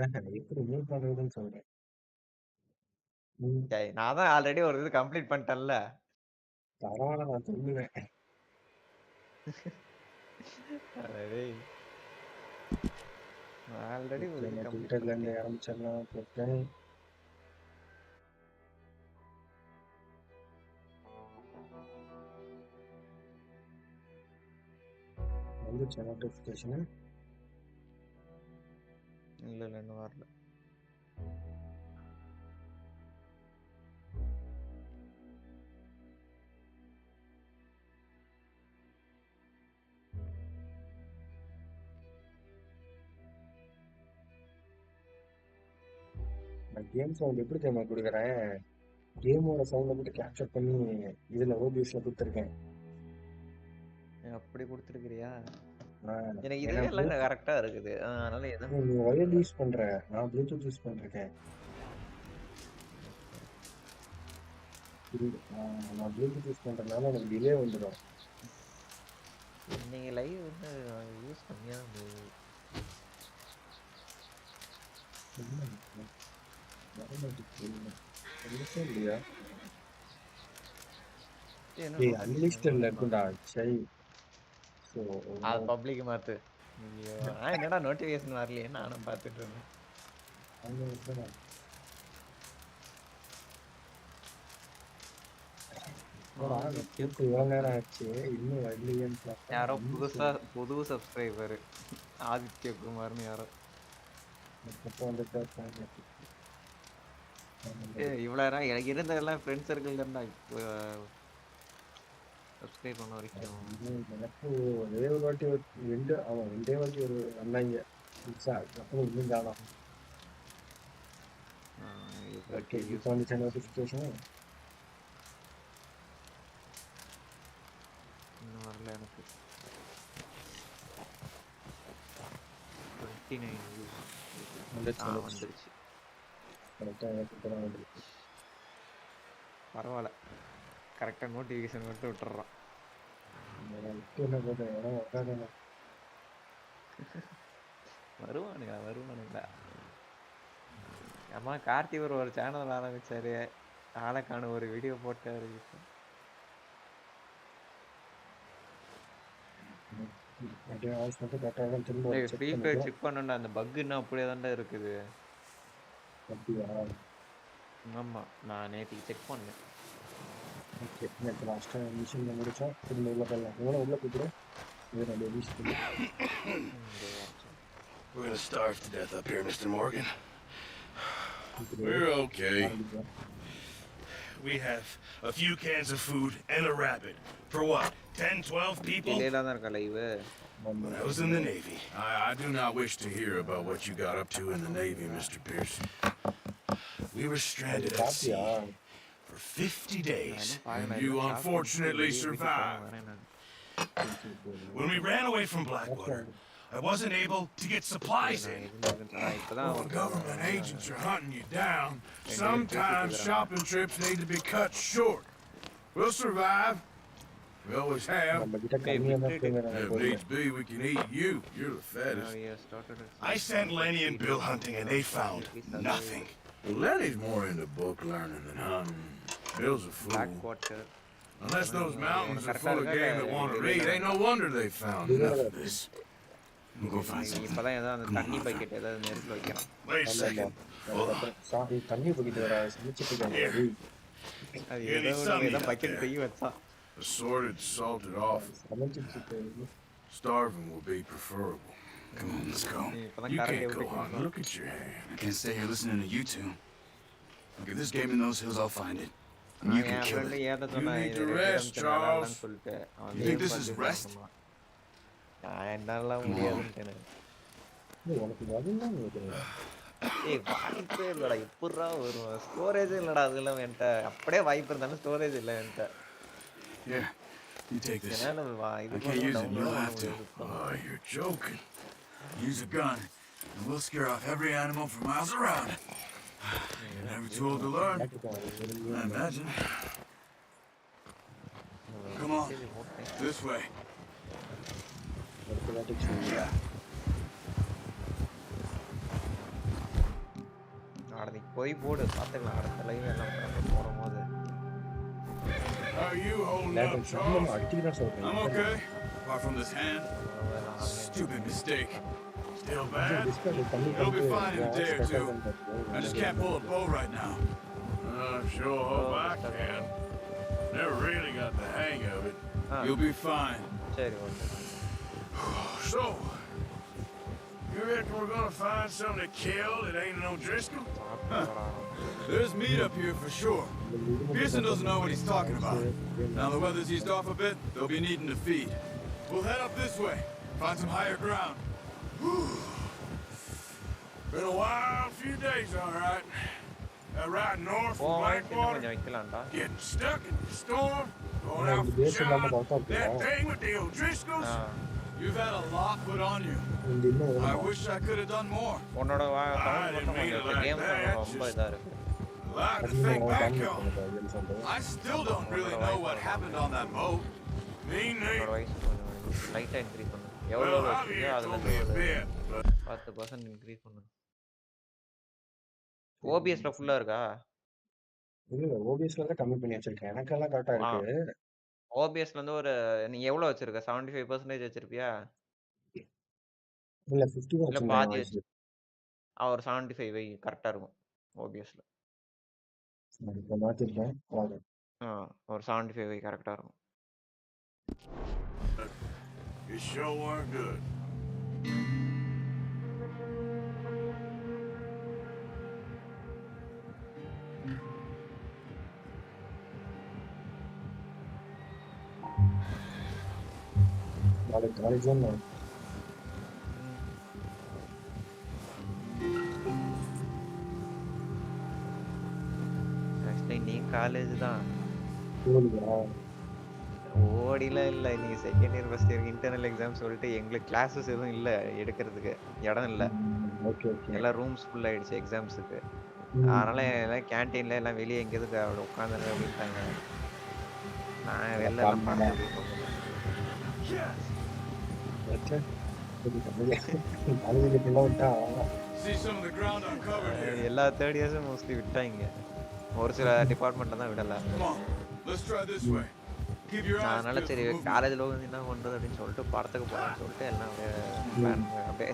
அதான் எப்படி மூவ் பண்றதுன்னு சொல்றேன். ம். டேய் நான் தான் ஆல்ரெடி ஒரு இது கம்ப்ளீட் பண்ணிட்டேன்ல. பரவால்ல நான் சொல்லுவேன். அட டேய். நான் ஆல்ரெடி ஒரு ஓகே இது நான் கம்ப்ளீட் ட்விட்டர்ல இருந்து பண்ணிட்டேன். ஆரம்பிச்சிடலாம் போட்டேன். வந்துச்சா நோட்டிஃபிகேஷன்? இல்ல இல்ல இன்னும் வரல. நான் கேம் சவுண்ட் எப்படி தெரியுமா கொடுக்குறேன்? கேமோட சவுண்டை மட்டும் கேப்சர் பண்ணி இதுல ஓபிஎஸ்ல கொடுத்துருக்கேன். அப்படி கொடுத்துருக்கிறியா? நான் எனக்கு ஏன்னா இதுவே எல்லாம் கரெக்டா இருக்குது. அதனால எதுவும் நீ ஒயர் யூஸ் பண்ற, நான் ப்ளூடூத் யூஸ் பண்ணிருக்கேன். புரியுது. நான் ப்ளூடூத் யூஸ் பண்றதுனால எனக்கு டிலே வந்துடும். நீங்க லைவ் வந்து யூஸ் கம்மியா தான் போகுது. இல்லையா? என்ன ஏய் நோட்டிஃபிகேஷன் அன்லிஸ்டட்ல வருமா? இருக்கும்டா. சரி. ஸோ அது பப்ளிக் மாத்து. ஐயோ என்னடா நோட்டிஃபிகேஷன் வரலையே நானும் பார்த்துட்டு இருந்தேன். கேட்டு இவ்வளோ நேரம் ஆச்சு இன்னும் வரலையேன்னு பார்த்தா யாரோ புதுசா புது சப்ஸ்கிரைபர் ஆதித்ய குமார்னு யாரோ. இவ்வளோ நேரம் எனக்கு இருந்த எல்லாம் ஃப்ரெண்ட் சர்க்கிள் தான்டா இப்போ சப்ஸ்கிரைப் பண்ண வரைக்கும். எனக்கு ஒரே ஒரு வாட்டி ரெண்டே வாட்டி ஒரு வந்தாங்க. அப்புறம் இன்னும் காணும். ஓகே இப்போ வந்துச்சு நோட்டிஃபிகேஷன். இன்னும் வரல எனக்கு. 29 views. வந்துருச்சு. பரவாயில்ல கரெக்டாக நோட்டிஃபிகேஷன் மட்டும் விட்டுறான். வருவானுங்களா அம்மா கார்த்தி ஒரு சேனல் ஆரம்பிச்சாரு. ஆளைக்கான ஒரு வீடியோ போட்டாரு. ஃப்ரீ ஃபயர் செக் பண்ணா அந்த பக் இன்னும் அப்படியே தான்டா இருக்குது. ஆமா நான் நேற்றுக்கு செக் பண்ணேன். We're gonna starve to death up here, Mr. Morgan. We're okay. We have a few cans of food and a rabbit. For what, 10, 12 people? When I was in the Navy. I do not wish to hear about what you got up to in the Navy, Mr. Pearson. We were stranded at sea for 50 days, and you unfortunately survived. When we ran away from Blackwater, I wasn't able to get supplies in. When government agents are hunting you down, sometimes shopping trips need to be cut short. We'll survive. We always have. If needs be, we can eat you. You're the fattest. I sent Lenny and Bill hunting, and they found nothing. Well, Lenny's more into book learning than hunting. Bill's a fool. Unless those mountains are full of game that want to read, ain't no wonder they found enough of this. We'll go find something. Wait a second. Hold on. Here. You need something out there. Assorted, salted offal. Starving will be preferable. Come on, let's go. You can't go hunting. Look at your hand. I can't stay here listening to you two. Look, if there's game in those hills, I'll find it. And you can kill it. You need to rest, Charles. You think this is rest? வாய்ப்பே இல்லடா எப்படா வரும் storage இல்லடா அதெல்லாம் என்கிட்ட அப்படியே வாய்ப்பு இருந்தாலும் ஸ்டோரேஜ் இல்லை என்கிட்ட. Yeah, you take this. I I can't use it, you'll have to. Oh, you're joking. Use a gun, and we'll scare off every animal for miles around. You're never too old to learn, I imagine. Come on, this way. போய் போடு பாத்துக்கலாம் அடுத்த live எல்லாம் போடும்போது. How are you holding lakh up, ஆச்சு நம்ம Charles? அடிச்சுட்டு தான் I'm சொல்றேன் okay. Apart from this hand. Stupid mistake. Still bad? Discount பண்ணி It'll be வந்து fine in a day or two. I just can't pull a bow right now. I sure hope I can. Never really got the hang of it. You'll be fine. சரி okay. So, you reckon we're gonna find something to kill that ain't no Driscoll? There's meat up here for sure. Pearson doesn't know what he's talking about. Now the weather's eased off a bit, they'll be needing to feed. We'll head up this way, find some higher ground. Been a wild few days, all right. Right north from Blackwater, கொஞ்சம் வைக்கலாம்டா. getting stuck in the storm, going out base for இல்லாம John, பார்த்தா that அப்படியா? thing with the O'Driscolls. You've had a lot put on you. இந்த இன்னும் I wish I could have done more. உன்னோட I didn't mean it like game that. ரொம்ப இதா இருக்கு. Like to think back on. I still don't really know what happened on that boat. Me உன்னோட neither. வயசு கொஞ்சம் லைட்டா increase பண்ணு. எவ்வளவு Well, வச்சிருக்கோ Javier அதுல told me a இருந்து bit, but 10% இன்க்ரீஸ் பண்ணு. ஓபிஎஸ்ல ஃபுல்லா இருக்கா? இல்ல ஓபிஎஸ்ல தான் கம்மி பண்ணி வச்சிருக்கேன் எனக்கெல்லாம் கரெக்டா இருக்கு. ஓபிஎஸ்ல இருந்து ஒரு நீ எவ்வளவு வச்சிருக்க? 75% வச்சிருப்பியா? இல்ல 50 தான் இல்ல வச்சிருந்தேன் பாதி வாய்ஸ். ஒரு 75 வை கரெக்டா இருக்கும் ஓபிஎஸ்ல. நான் இப்ப மாத்திருக்கேன் பாருங்க. ஒரு 75 வை கரெக்டா இருக்கும். it sure weren't good. நாளைக்கு காலேஜ் தான் ஆக்சுவலி நீ காலேஜ் தான். போகுதா? ஓடிலாம் இல்லை. நீங்கள் second year first year internal exam சொல்லிட்டு எங்களுக்கு கிளாஸஸ் எதுவும் இல்லை எடுக்கிறதுக்கு இடம் இல்லை. Okay okay. எல்லாம் ரூம்ஸ் ஃபுல் ஆயிடுச்சு எக்ஸாம்ஸுக்கு. அதனால எல்லாம் கேன்டீன்ல எல்லாம் வெளியே எங்கேதுக்கு அப்படி உட்காந்துரு அப்படின்ட்டாங்க. நான் வெளில எல்லாம் பார்த்து காலேஜ் எல்லாம் விட்டா See some of the ground uncovered here. எல்லா தேர்ட் இயர்ஸும் மோஸ்ட்லி விட்டாங்க. ஒரு சில டிபார்ட்மெண்ட்ல தான் விடல. Come on, let's try this way. Keep your eyes அதனால peeled சரி for movement. காலேஜில் வந்து என்ன பண்ணுறது அப்படின்னு சொல்லிட்டு படத்துக்கு போகலான்னு சொல்லிட்டு எல்லாம் அப்படியே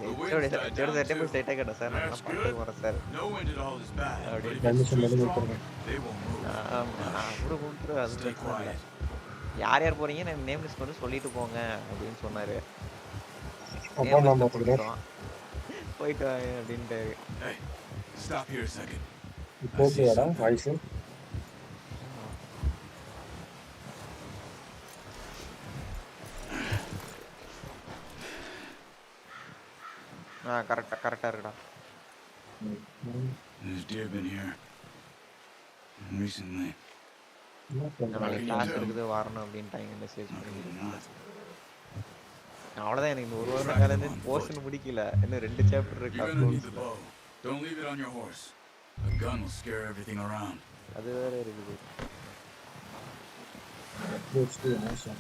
செட்டபிள் ஸ்டேட்டாக கேட்டேன் சார். நான் படத்துக்கு போகிறேன் sir. No wind at all is bad, but if permission it's too மட்டும் strong, கொடுத்துருங்க. they won't move. அவரு கூப்பிட்டு அது Stay பிரச்சனை இல்லை. quiet. யார் யார் போறீங்க நான் நேம் லிஸ்ட் வந்து சொல்லிட்டு போங்க அப்படின்னு சொன்னாரு. அப்பா நம்ம போகிறோம். போயிட்டு வாங்க அப்படின்ட்டு. Hey, stop here a second. இப்போ ஓகேடா வாய்ஸ்? கரெக்டா இருக்குடா. There's deer been here recently. என்ன பண்றாங்க? நாளைக்கு கிளாஸ் இருக்குது வரணும் அப்படின்ட்டாங்க மெசேஜ் பண்ணி. Probably not. அவ்வளோதான். எனக்கு இந்த ஒரு வாரம் காலேஜ் போர்ஷன் முடிக்கல. இன்னும் 2 சாப்டர் இருக்கு. You're gonna need the bow. Don't leave it on your horse. A gun will scare everything around. அது வேற இருக்குது. Let's do it also.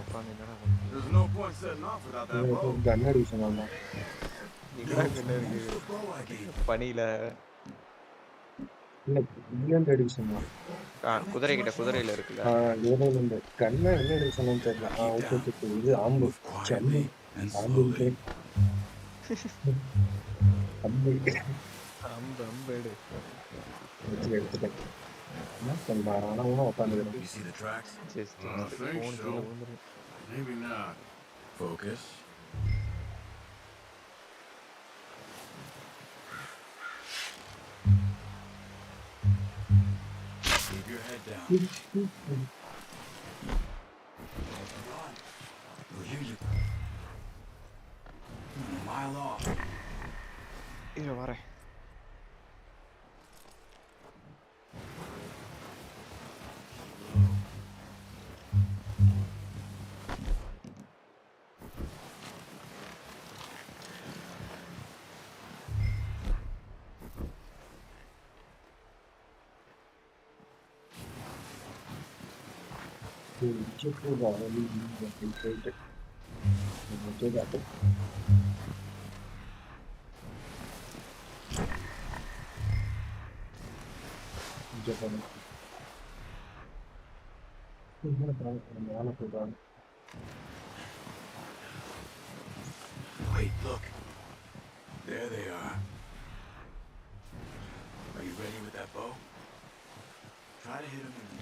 உட்காந்து என்னடா பண்ணுறது? There's no point setting off without that bow. கன் அடி சொன்னாங்க. The bow I gave. பனியில இல்ல இங்கிலாந்து அடி சொன்னாங்க. குதிரையில இருக்குல்ல. இருந்து கண்ணா என்ன அடி சொன்னான்னு தெரியல. Okay okay. இது ஆம்பு. Move Chennai quietly and ஆம்பு. slowly. அம்பு அம்பு எடு. எடுத்துட்டேன். என்ன பண்றான்? ஆனா உட்காந்துக்கிறேன். You see the tracks? Just I think phone so. கீழே விழுந்துரும். Maybe not. Focus. Keep your head down. We'll hear you. A mile off. இரு வரேன். போயிட்டு Wait, look. There they are. Are you ready with that bow? Try to hit him in the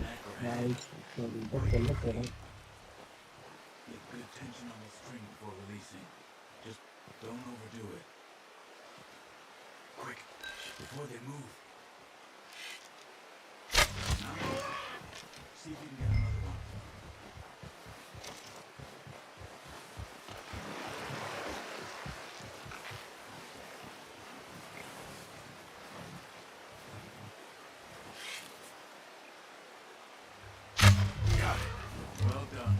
neck or head. Get good tension on the string before releasing. Just don't overdo it. Quick, before they move. Now, see if you can get another one. Got it. Well done.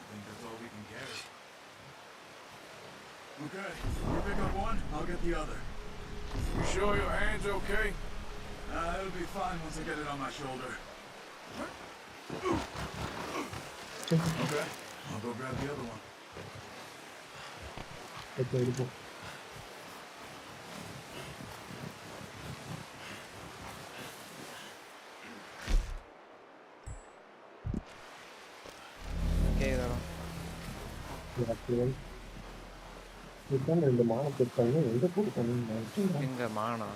I think that's all we can carry. Okay, you pick up one, I'll get the other. You sure your hand's okay? It'll be fine once I get it on my shoulder. Okay, I'll go grab the other one. இந்த மானத்தை பண்ணி எங்க போட்டு பண்ணி எங்க மானா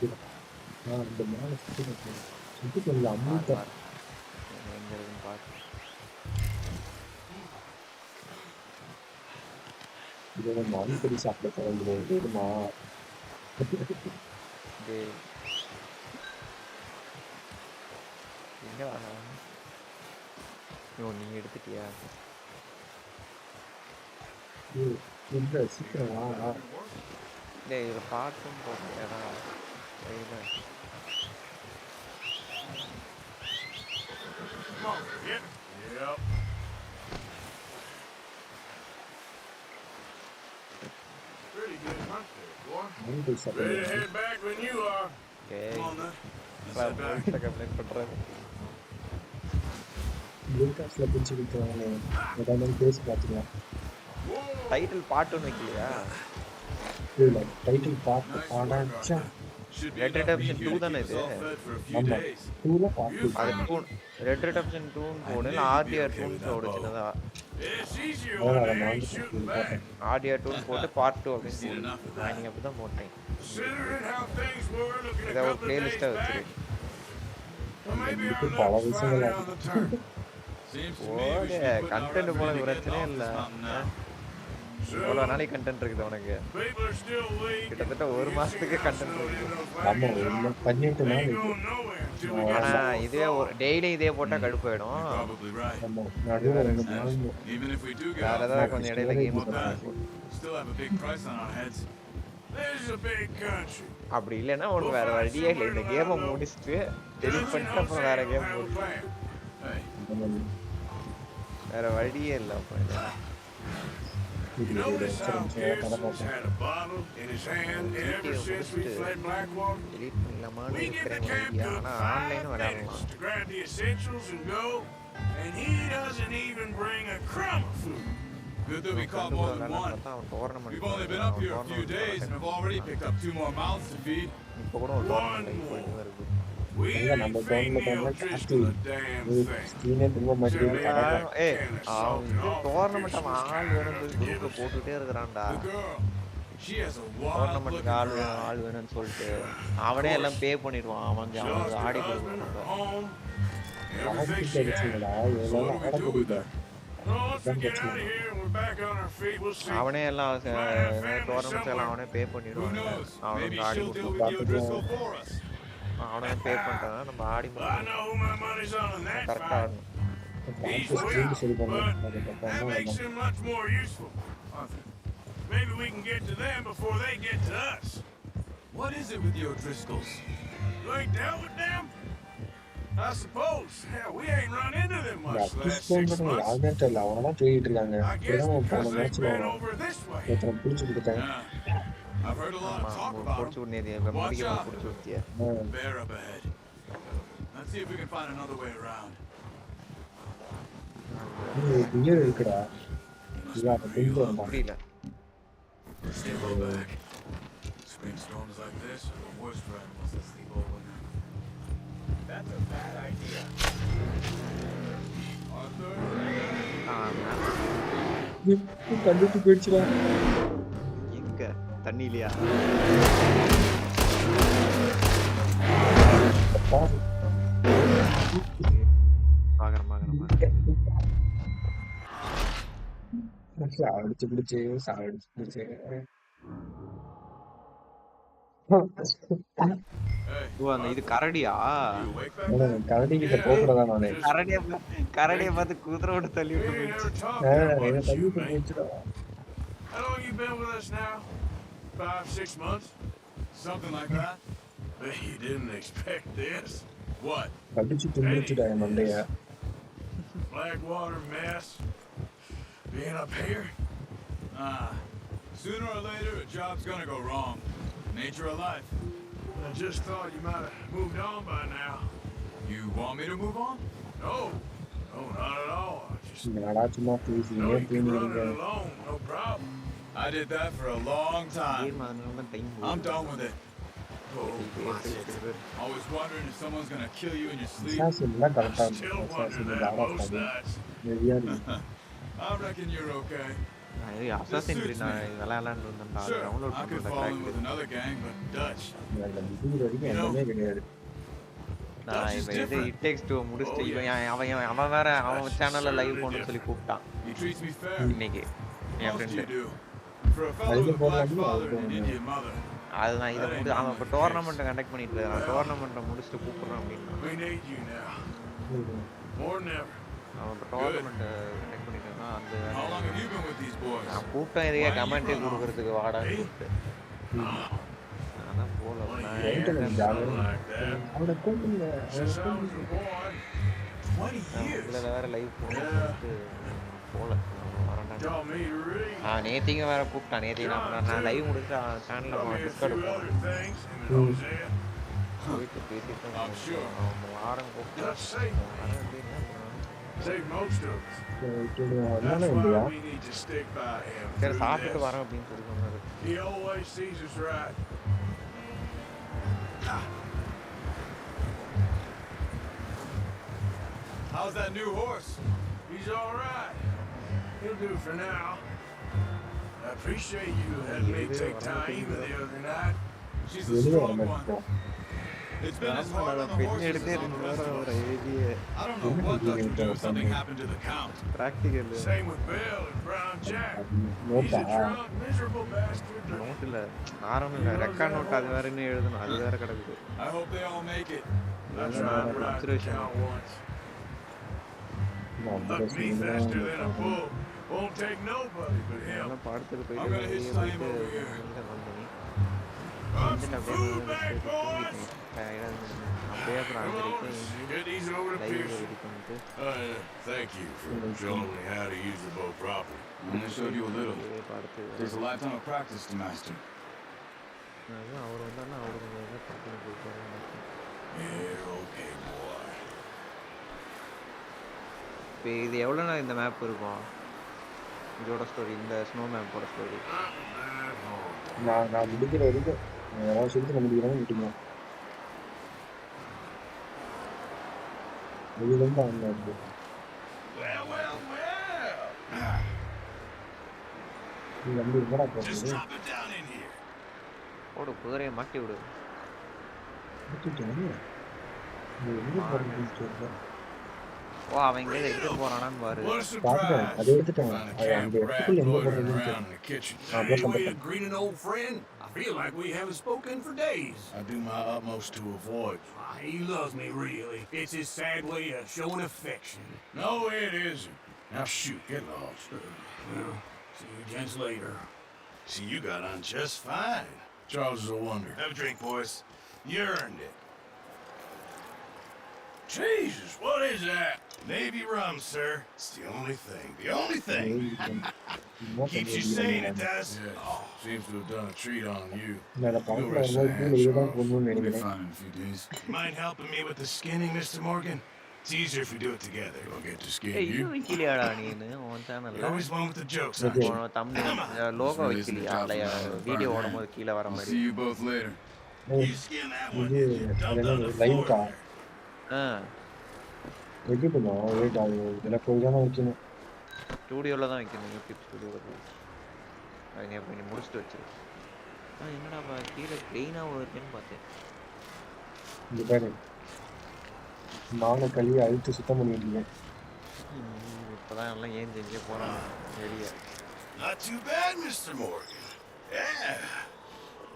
இந்த மான சுத்தி கொஞ்சம் அம்மிட்ட எங்க இருக்குன்னு பாத்து இதை மான் கறி சாப்பிட போறோமா எங்க நீ எடுத்துட்டியா இல்ல சீக்கிரம் வா டேய் இதுல பாட்டும் போட்டியாடா Come on, yep. Pretty good hunt there, boy. Ready to head back when you are. Okay. Come on then. Let's head back. Complaint பண்றாரு லிங்காஸ்ல பிடிச்சு விட்டுறாங்க ஏதாவது பேசி பார்த்துக்கலாம் டைட்டில் பாட்டுன்னு வைக்கலையா இல்ல டைட்டில் பார்த்து பாடாச்சா ரெட் ரெடம்ஷன் 2 தானே இது ஆமா 2ல பார்த்து அது 2 ரெட் ரெடம்ஷன் 2 போடு இல்ல ஆர்டிஆர் 2 போடு சின்னதா ஆர்டிஆர் 2 போட்டு பார்ட் 2 அப்படி நான் அப்படி தான் போட்டேன் இத ஒரு பிளேலிஸ்டா வச்சிரு பல விஷயங்கள் ஓகே கண்டென்ட் போல பிரச்சனை இல்ல எவ்வளவு நாளைக்கு கண்டென்ட் இருக்குது உனக்கு கிட்டத்தட்ட ஒரு மாசத்துக்கு கண்டென்ட் இருக்கு ஆமா இல்ல 18 நாள் ஆனா இதே டெய்லி இதே போட்டா கடுப்பாயிடும் ஆமா நடுவுல 2 நாள் வேற ஏதாவது கொஞ்சம் இடையில கேம் அப்படி இல்லைன்னா உனக்கு வேற வழியே இல்லை இந்த கேமை முடிச்சுட்டு டெலிட் பண்ணிட்டு அப்புறம் வேற கேம் வேற வழியே இல்லை அப்போ You notice how Pearson's had a bottle in his hand ever since we fled Blackwater? We get the captain 5 minutes to grab the essentials and go, and he doesn't even bring a crumb of food. Good that we caught more than one. We've only been up here a few days and have already picked up 2 more mouths to feed. One more. We ain't feeding meal Driscoll a damn thing. Tournament ஆள் வேணும் குரூப்ல போட்டுட்டே இருக்கறான்டா tournament ஆள் வேணும்னு சொல்லிட்டு அவனே எல்லாம் பே பண்ணிடுவான் அவனுக்கு ஆடி கொடுப்பான் அவனே எல்லாம் டோர்னமெண்ட்ஸ் எல்லாம் அவனே பே பண்ணிடுவான் அவனுக்கு ஆடி கொடுப்பான் அவனே பே பண்ணிட்டான் நம்ம ஆடி கரெக்டா ஆடணும் He's weak, but that makes him much more useful. Maybe we can get to them before they get to us. What is it with your Driscolls? You ain't dealt with them? I suppose. Hell, we ain't run into them much the last 6 months. I guess because they've been over this way. I've heard a lot of talk about them. Watch out. Bear up ahead. I Let's see if we can find another way around. Beer இருக்குடா இது அதை கொண்டு வந்தான் புரியல. Stay low back. Spring storms like this are the worst for animals that sleep over now. That's a bad idea. Arthur? கண்டுட்டு போயிடுச்சுடா எங்க தண்ணிலையா? சாடிச்சு பிடிச்சு ஓ அந்த இது கரடியா? You awake back there? கரடி கிட்ட போகிறதா நானே கரடியை பார்த்து குதிரை விட்டு தள்ளி விட்டு We ain't போயிடுச்சு. ever talked about you, தள்ளிட்டு mate. போயிடுச்சுடா How long you been with us now? 5-6 months? Something like that. Bet you didn't expect this. What? கடிச்சு தும்பிடுச்சுடா என் மண்டைய Blackwater mess. Being up here? Sooner or later, a job's gonna go wrong. Nature of life. I just thought you might have moved on by now. You want me to move on? No, not at all. I just என்னடா சும்மா பேசி know you can run தூங்கிடுங்க it alone, no problem. I did that for a long time. I'm done with it. Always wondering if someone's gonna kill you in your sleep. அசாசின்லாம் கரெக்டாக Still இருக்கும் wonder assassin that தாரா most சாமி nights. நிறையா இருக்கு I reckon you're okay. Assassin Creed நான் விளையாடலான்னு இருந்தேன்டா. Sure, download I could பண்ணல fall in with crack. another gang, but Dutch. அந்த இது வரைக்கும் எதுவுமே கிடையாது நான் இப்ப இது இட் டேக்ஸ் டூ முடிச்சிட்டு அவன் வேற அவன் சேனல்ல லைவ் போன்னு சொல்லி கூப்பிட்டான் He treats me fair. இன்னைக்கு என் Most you friend. do. For a fellow with a black father and an Indian mother, அது நான் இதை முடி அவன் இப்போ டோர்னமெண்ட்டை கண்டக்ட் பண்ணிட்டு இருக்கான். டோர்னமெண்ட்டை முடிச்சுட்டு கூப்பிட்றான் அப்படின்னா We need you now. More than ever. அவன் இப்போ டோர்னமெண்ட்டை கண்டக்ட் பண்ணிட்டு இருக்கான். அந்த how long have you been with these boys? நான் கூப்பிட்டேன் இதையே கமெண்ட்டே கொடுக்கறதுக்கு வாடான்னு கூப்பிட்டு நான் தான் போகல. Like that. அவனை கூப்பிடுங்க Since I was a boy. 20 years. இதில் வேற லைவ் போகணும்னு போகல. வரேன்டா. Taught me to read. நேத்திங்க வேற கூப்பிட்டான். நேத்திக்கு நான் லைவ் முடிச்சு சேனலில் Taught me a discount few போனேன். other things. And Hosea. போயிட்டு பேசிட்டு I'm sure. அவன் வாரம் கூப்பிட்டான். That's safe. வாரம் எப்படின்னா Save most of us. என்னென்ன That's இல்லையா why we need to stick by him. சரி through சாப்பிட்டு this. வரேன் அப்படின்னு சொல்லி சொன்னாரு. He always sees us right. How's that new horse? He's all right. He'll do for now. I appreciate you letting me take time the other night. She's a வெளியே வர strong one. மாட்டேன் It's been as hard on the பெண் horses எடுத்தே as on the 2 rest வாரம் of our us. எழுதிய I don't know what Dutch would do if something happened to the Count. Practical Same with Bill and Brown Jack. He's நோட்டா a drunk, miserable bastard. Note இல்லை ஆரம்பம் இல்லை record note அது வேற இன்னும் எழுதணும். அது வேற கிடக்குது. I hope they all make it. I tried to write the count once. Look me faster than a bull. Won't take nobody but him. அதெல்லாம் படத்துக்கு I'm போயிட்டு gonna hit வெளியே time போயிட்டு over here. வந்தேன். Up some food back, boys. அப்படியே அப்புறம் Come on, 5:30 let's get these over to live Pearson. Ready பண்ணிட்டு Thank you for showing me how to use the bow properly. I showed you a little. படத்து There's a lifetime of practice to master. அதுவும் அவர் வந்தாருன்னா அவரு கொஞ்சம் பக்கம் போயிட்டு Yeah, okay, boy. இப்போ இது எவ்வளோ நாள் இந்த மேப் இருக்கும் இதோட ஸ்டோரி இந்த ஸ்னோ மேப்போட ஸ்டோரி? நான் முடிக்கிற வரைக்கும் ஏதாவது சொல்லி நம்ம முடிக்கிறவங்க விட்டுங்க இதுலேருந்து அவங்க இருக்கு Well. நீ வந்து என்னடா Just போகிறது drop it down in here. போடு குதிரையை மாட்டி விடு. நீ எங்கே போகிறதுன்னு சொல்கிறேன் ஓ அவன் இங்கே எடுத்துட்டு போறானான்னு பாரு. What a பார்த்துட்டேன் surprise. அதை எடுத்துட்டேன் Find a அது camp அந்த rat இடத்துக்குள்ள எங்கே loitering போகிறதுன்னு around தெரியும் in the kitchen. அப்படியே Hey, we பண்ணுறேன் greeting old friend? I feel like we haven't spoken for days. I do my utmost to avoid. He loves me, really. It's his sad way of showing affection. No, it isn't. Now shoot, get lost. Well, see you gents later. See, you got on just fine. Charles is a wonder. Have a drink, boys. You earned it. Jesus, what is that? Navy rum, sir. It's the only thing. The only thing. Keeps you sane, it does. Yeah, seems to have done a treat on you. Go rest the hatch off. We'll be fine in a few days. Mind helping me with the skinning, Mr. Morgan? It's easier if we do it together. We'll get to skin ஏய் இது you. வைக்கலையாடா நீனு உன் You're சேனல்ல always one with the jokes, aren't you? Tamil logo வைக்கலையா video ஓடும்போது கீழே வர I'll மாதிரி see you both later. You skin that one, இது then you dump it on the line floor கா there. ஆ வெட்டி பண்ணுவோம் வெயிட் ஆகும் இதெல்லாம் போய் தானே வைக்கணும். ஸ்டூடியோவில் தான் வைக்கணும் யூடியூப் ஸ்டூடியோவில் அது நீ அப்போ நீ முடிச்சுட்டு வச்சிரு என்னடா கீழே க்ளீனாக இருக்குன்னு பார்த்தேன் இந்த பாரு மானை கழுவி அழுத்து சுத்தம் பண்ணிடுங்க. இப்போ தான் எல்லாம் ஏன் செஞ்சே போகிறாங்க வெளியே Not too bad, Mr. Morgan. Yeah.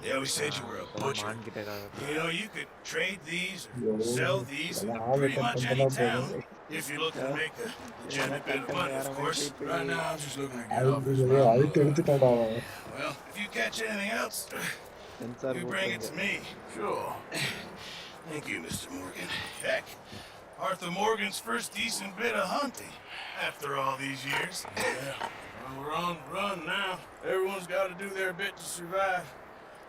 They always said you were a butcher. மான்கிட்ட You know, you could trade these or ஐயோ, sell these in இதெல்லாம் ஆளை pretty கட் much any பண்ணா town. போதும். If you're looking to make a legitimate bit of money, of course. Right now, I'm just looking to get off this அழுத்து mountain. எடுத்துட்டாடா அவன். Well, if you catch anything else, sensor you bring it to me. Sure. Thank you, Mr. Morgan. Heck, Arthur Morgan's first decent bit of hunting after all these years. Yeah. Well, we're on the run now. Everyone's got to do their bit to survive.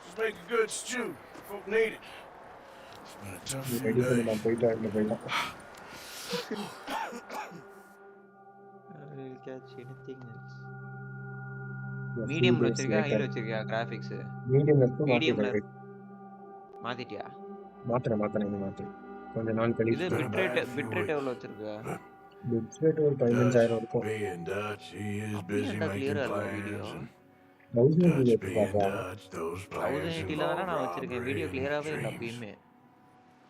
Just make a good stew. Folk need it. It's been a tough நீ few ready பண்ணி days. நான் போயிட்டான். மீடியம்ல வச்சிருக்கியா ஹைல வச்சிருக்கியா graphics மீடியம்ல இருக்கு மீடியம்ல மாத்திட்டேன். மாத்திட்டியா மாத்திரேன் கொஞ்ச நாள் இது கழிச்சு பிட்ரேட் எவ்வளவு வச்சிருக்க பிட்ரேட் ஒரு 15,000 இருக்கும். Being Dutch, he is busy Clear making ah plans. Video and 1080 Dutch being வச்சிருக்காங்க. Dutch, those plans 1080ல தானே involve நான் வச்சிருக்கேன் வீடியோ robbery கிளியராவே and இல்ல dreams. அப்பயுமே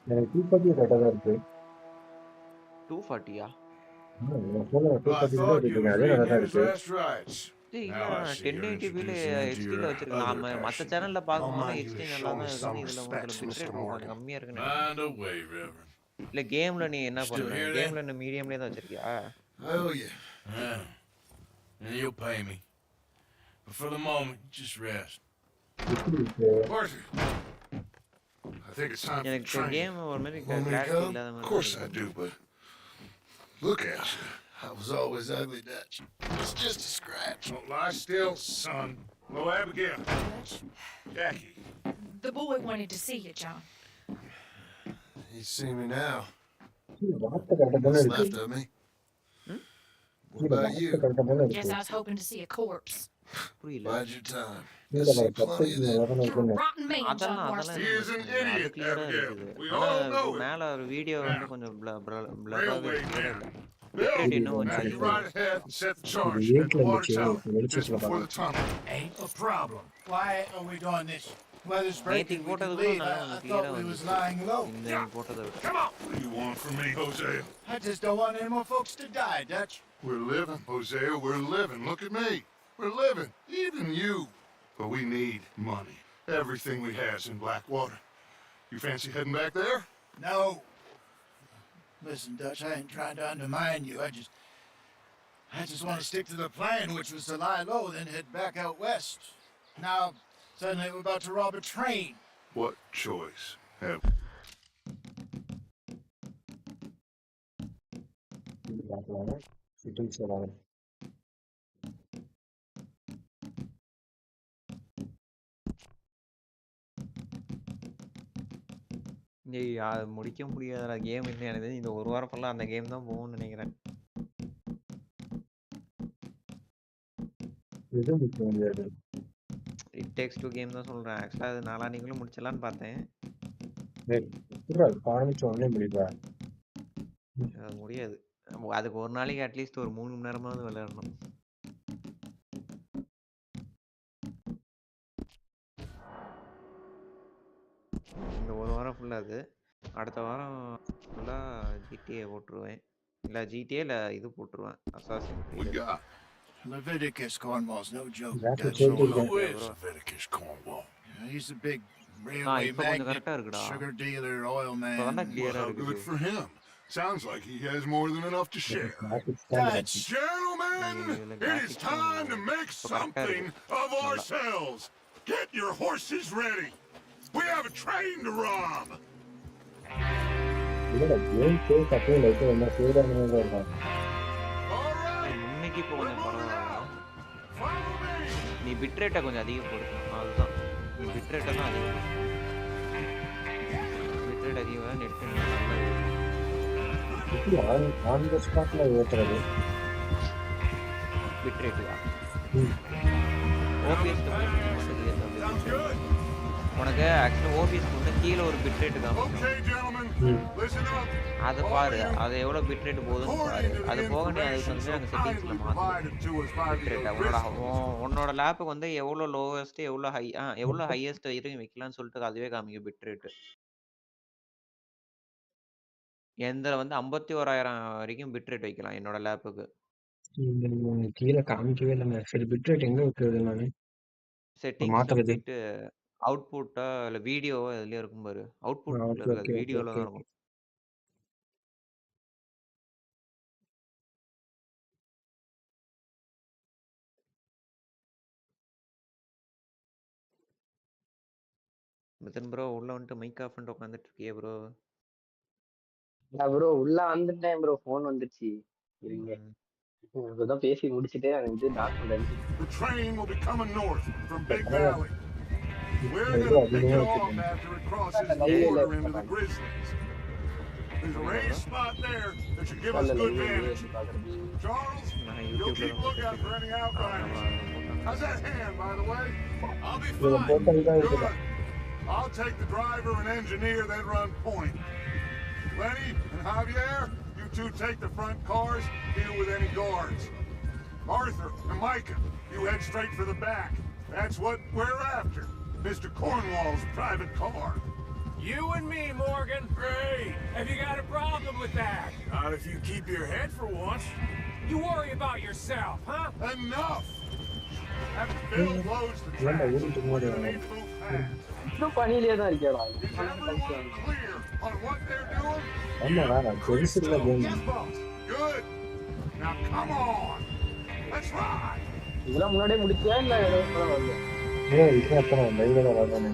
எனக்கு 240 கரெக்டா தான் இருக்கு. 240யா நான் போன Well, I 240 தான் thought you இருக்கு. was அதே நல்லா reading தான் his இருக்கு. last rites. டேய் இல்ல Now I நான் see you're 1080p ல introducing into HD ல your வச்சிருக்கேன் other நான் மத்த passion. சேனல்ல பாக்கும்போது mind HD you, நல்லா show me தான் some இருக்கும் இதுல respect, உங்களுக்கு பிட்ரேட் Mr. கொஞ்சம் கம்மியா இருக்குன்னு Mind away, Reverend. இல்ல கேம்ல நீ என்ன Still பண்ண hear that? கேம்ல நீ மீடியம்லயே தான் வச்சிருக்கியா Oh, yeah. Yeah. And you'll pay me. But for the moment, just rest. எப்படி இருக்கு? Marty, I think it's time for எனக்கு training. கேம் ஒரு மாதிரி Want me to clarity come? இல்லாத Of மாதிரி course தான் I do, but look at you. I was always ugly, Dutch. It's just a scratch. Don't lie still, son. Hello, Abigail. Dutch, Jackie. the boy wanted to see you, John. You see me now. வார்த்தை கரெக்டா தானே What's இருக்கு. left of me? What இல்ல, about வார்த்தை you? கரெக்டா தானே Guess இருக்கு. I was hoping to see a corpse. புரியல Bide your time. இல்ல, You'll see நான் plenty பத்து of them. வரணும் You're a இருக்குன்னு. rotten man, John அதெல்லாம் Marston. He is an அது idiot, கிளியரா Abigail. இருக்குது We ஆனா all know it. மேல ஒரு வீடியோ வந்து கொஞ்சம் பிளராவே Railway கிளியரா man. இல்ல Bill, Bitrate இன்னும் now கொஞ்சம் you ride ahead and set the charge இது at the water இருந்துச்சு, tower வெளிச்சத்துல just before the tunnel. Ain't a problem. Why are we doing this? Weather's breaking. நேத்திக்கு We போட்டது can கூட leave. நல்லா I கிளியரா thought we was வந்துச்சு lying low. இந்த நீ போட்டதை விட Come on. What do you want from me, Hosea? I just don't want any more folks to die, Dutch. We're living, Hosea. We're living. Look at me. We're living. Even you. But we need money. Everything we has in Blackwater. You fancy heading back there? No. Listen, Dutch, I ain't trying to undermine you. I just want to stick to the plan, which was to lie low, then head back out west. Now, suddenly we're about to rob a train. What choice have இது பார்க்கலாம். சிட்டில்ஸ் வராங்க. ஏய் அது முடிக்க முடியாதுடா game இன்னும் எனக்கு தெரிஞ்சு இந்த ஒரு வாரம் ஃபுல்லா அந்த கேம் தான் போகும்னு நினைக்கிறேன் எதுவும் நிக்க முடியாது. இட் டேக்ஸ் டூ கேம் தான் சொல்றேன் ஆக்சுவலா அது நாளானிக்குள்ள முடிச்சிடலான்னு பார்த்தேன் டேய், எப்படிடா இப்ப ஆரம்பிச்ச உடனே முடியுதா? அது முடியாது அதுக்கு ஒரு நாளைக்கு அட்லீஸ்ட் ஒரு 3 மணி நேரமாவது விளையாடணும் இந்த ஒரு வாரம் ஃபுல்லா அது அடுத்த வாரம் ஃபுல்லா ஜிடிஏ போட்டுருவேன் இல்ல ஜிடிஏ இல்ல இது போட்டுருவேன் assassin we got? Leviticus Cornwall's no joke, That's Dutch. a joke. Who is Leviticus Cornwall? He's a big railway இப்போ கொஞ்சம் magnate, கரெக்டா இருக்குடா sugar dealer, oil இப்போதான் man. கிளியரா Well, good இருக்குது for him. Sounds like he has more than enough to share. graphics தான் Dutch, Gentlemen, it is time to make something of ourselves. Get your horses ready. We have a train to rob. இல்லடா game base அப்படியே லைட்டா என்ன சேரான மாதிரி தான் இருக்கும். All right, முன்னைக்கு இப்போ we're கொஞ்சம் moving பரவாயில்ல. out. Follow me. நீ பிட்ரேட்டை கொஞ்சம் அதிகப்படுத்தணும் அதுதான். நீ பிட்ரேட்டை தான் அதிகம் பிட்ரேட் அதிகமாக நெட்டு எப்படி ஆன் த ஸ்பாட்ல ஏத்துறது? பிட்ரேட்டு தான் ம். OPS Sounds good. உனக்கு ஆக்சுவலாக ஓபிஎஸ் வந்து கீழே ஒரு பிட்ரேட்டு தான் Okay, gentlemen, listen up. அதை பாரு அது எவ்வளோ பிட்ரேட் போகுதுன்னு பாரு அது போக நீ அதுக்கு வந்து நாங்கள் செட்டிங்ஸில் மாற்றணும் பிட்ரேட்டை உன்னோட லேப்புக்கு வந்து எவ்வளோ லோவஸ்ட்டு எவ்வளோ ஹையஸ்ட் வரைக்கும் வைக்கலாம்னு சொல்லிட்டு அதுவே காமிக்கும் பிட்ரேட்டு எந்த வந்து 51,000 வரைக்கும் பிட்ரேட் வைக்கலாம் என்னோட லேப்புக்கு நீங்க கீழே காமிக்கவே இல்லைங்க. சரி பிட்ரேட் எங்க வைக்கிறது நானு? செட்டிங்ஸ்ல மாத்துறது. போயிட்டு அவுட்புட்டா இல்லை வீடியோவோ இதுலயே இருக்கும் பாரு அவுட்புட்ல ஓகே இருக்காது ஓகே ஓகே வீடியோவில் ஓகே தான் ஓகே. இருக்கும் மிதன் ப்ரோ உள்ள வந்துட்டு மைக் ஆஃப் பண்ணிட்டு உட்காந்துட்டு இருக்கியே ப்ரோ ப்ரோ உள்ள வந்துட்டேன் ப்ரோ ஃபோன் வந்துருச்சு இருங்க இப்பதான் பேசி முடிச்சுட்டு அது வந்து டாக் பண்ணுறேன் The train will be coming north from Big பரவாயில்ல. Valley. We're எவ்வளோ gonna pick அதிகமாக it off வச்சுக்கோங்க. after it crosses the Layla border left into the behind. Grizzlies. There's a raised spot there that should give us நல்ல good live vantage. பாக்குறது Charles, நான் you'll யூடியூப்ல keep lookout for any outriders. How's that hand, by the way? I'll be இதை fine. போட்டது தான் Good. இருக்குதா? I'll take the driver and engineer, then run point. Lenny and Javier, you two take the front cars, deal with any guards. Arthur and Micah, you head straight for the back. That's what we're after. Mr. Cornwall's private car. You and me, Morgan. Great. Have you got a problem with that? Not if you keep your head for once. You worry about yourself, huh? Enough! After Bill blows the ஏன்டா tracks, ஊருக்கு we're போது? gonna need to move fast. இன்னும் பணியிலே தான் இருக்கேடா Is everyone clear on what they're doing? ஆமா வேணாம் பெருசு இல்லை game. Yes, boss. Good. Now come on. Let's ride. இதெல்லாம் முன்னாடியே முடிச்சியா இல்ல ஏதோ இப்பதான் வருது ஏன் இது எத்தனை லைவ்ல வரதானே?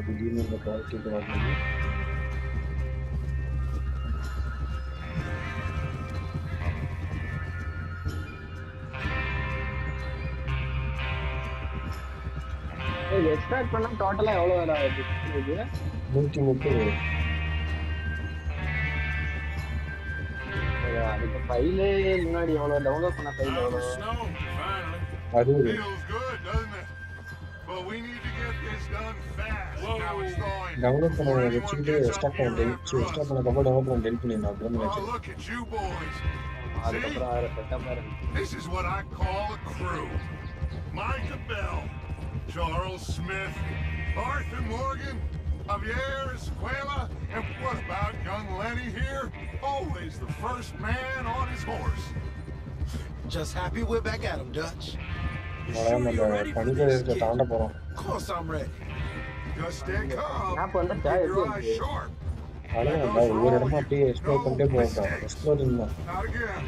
திடீர்னு இந்த குவாலிட்டிக்கு வந்தது. எக்ஸ்ட்ராக்ட் பண்ணா டோட்டலா எவ்வளவு வேலை ஆகுது 130 அதுக்கு ஃபைலே முன்னாடி எவ்வளவு டவுன்லோட் பண்ண ஃபைல் Out of the எவ்வளவு snow, finally. 60. Feels good, doesn't it? But we need to get this done fast. Whoa. Now it's thawing. Download பண்ண Before anyone வச்சுக்கிட்டு gets up எக்ஸ்ட்ராக்ட் here பண்ண after us. எக்ஸ்ட்ராக்ட் பண்ணதுக்கப்புறம் download பண்ண delete பண்ணிடணும் அப்படின்னு Oh, நினைச்சேன். look at you boys. அதுக்கப்புறம் வேற செட்டப்பா இருக்கு This is what I call a crew. Micah Bell, Charles Smith, Arthur Morgan, Javier Escuela, and what about young Lenny here? Always the first man on his horse. Just happy we're back at him, Dutch. அதான் நம்ம பனிப்பிரதேசத்தை தாண்ட போறோம். Of course I'm ready. Just stay calm. Map வந்துட்டா Keep எப்படி your eyes இருக்கு sharp. அவ்வளோதான் ஒவ்வொரு இடமா அப்படியே எக்ஸ்ப்ளோர் பண்ணிட்டே போகிறோம். எக்ஸ்ப்ளோரிங் தான். Not again.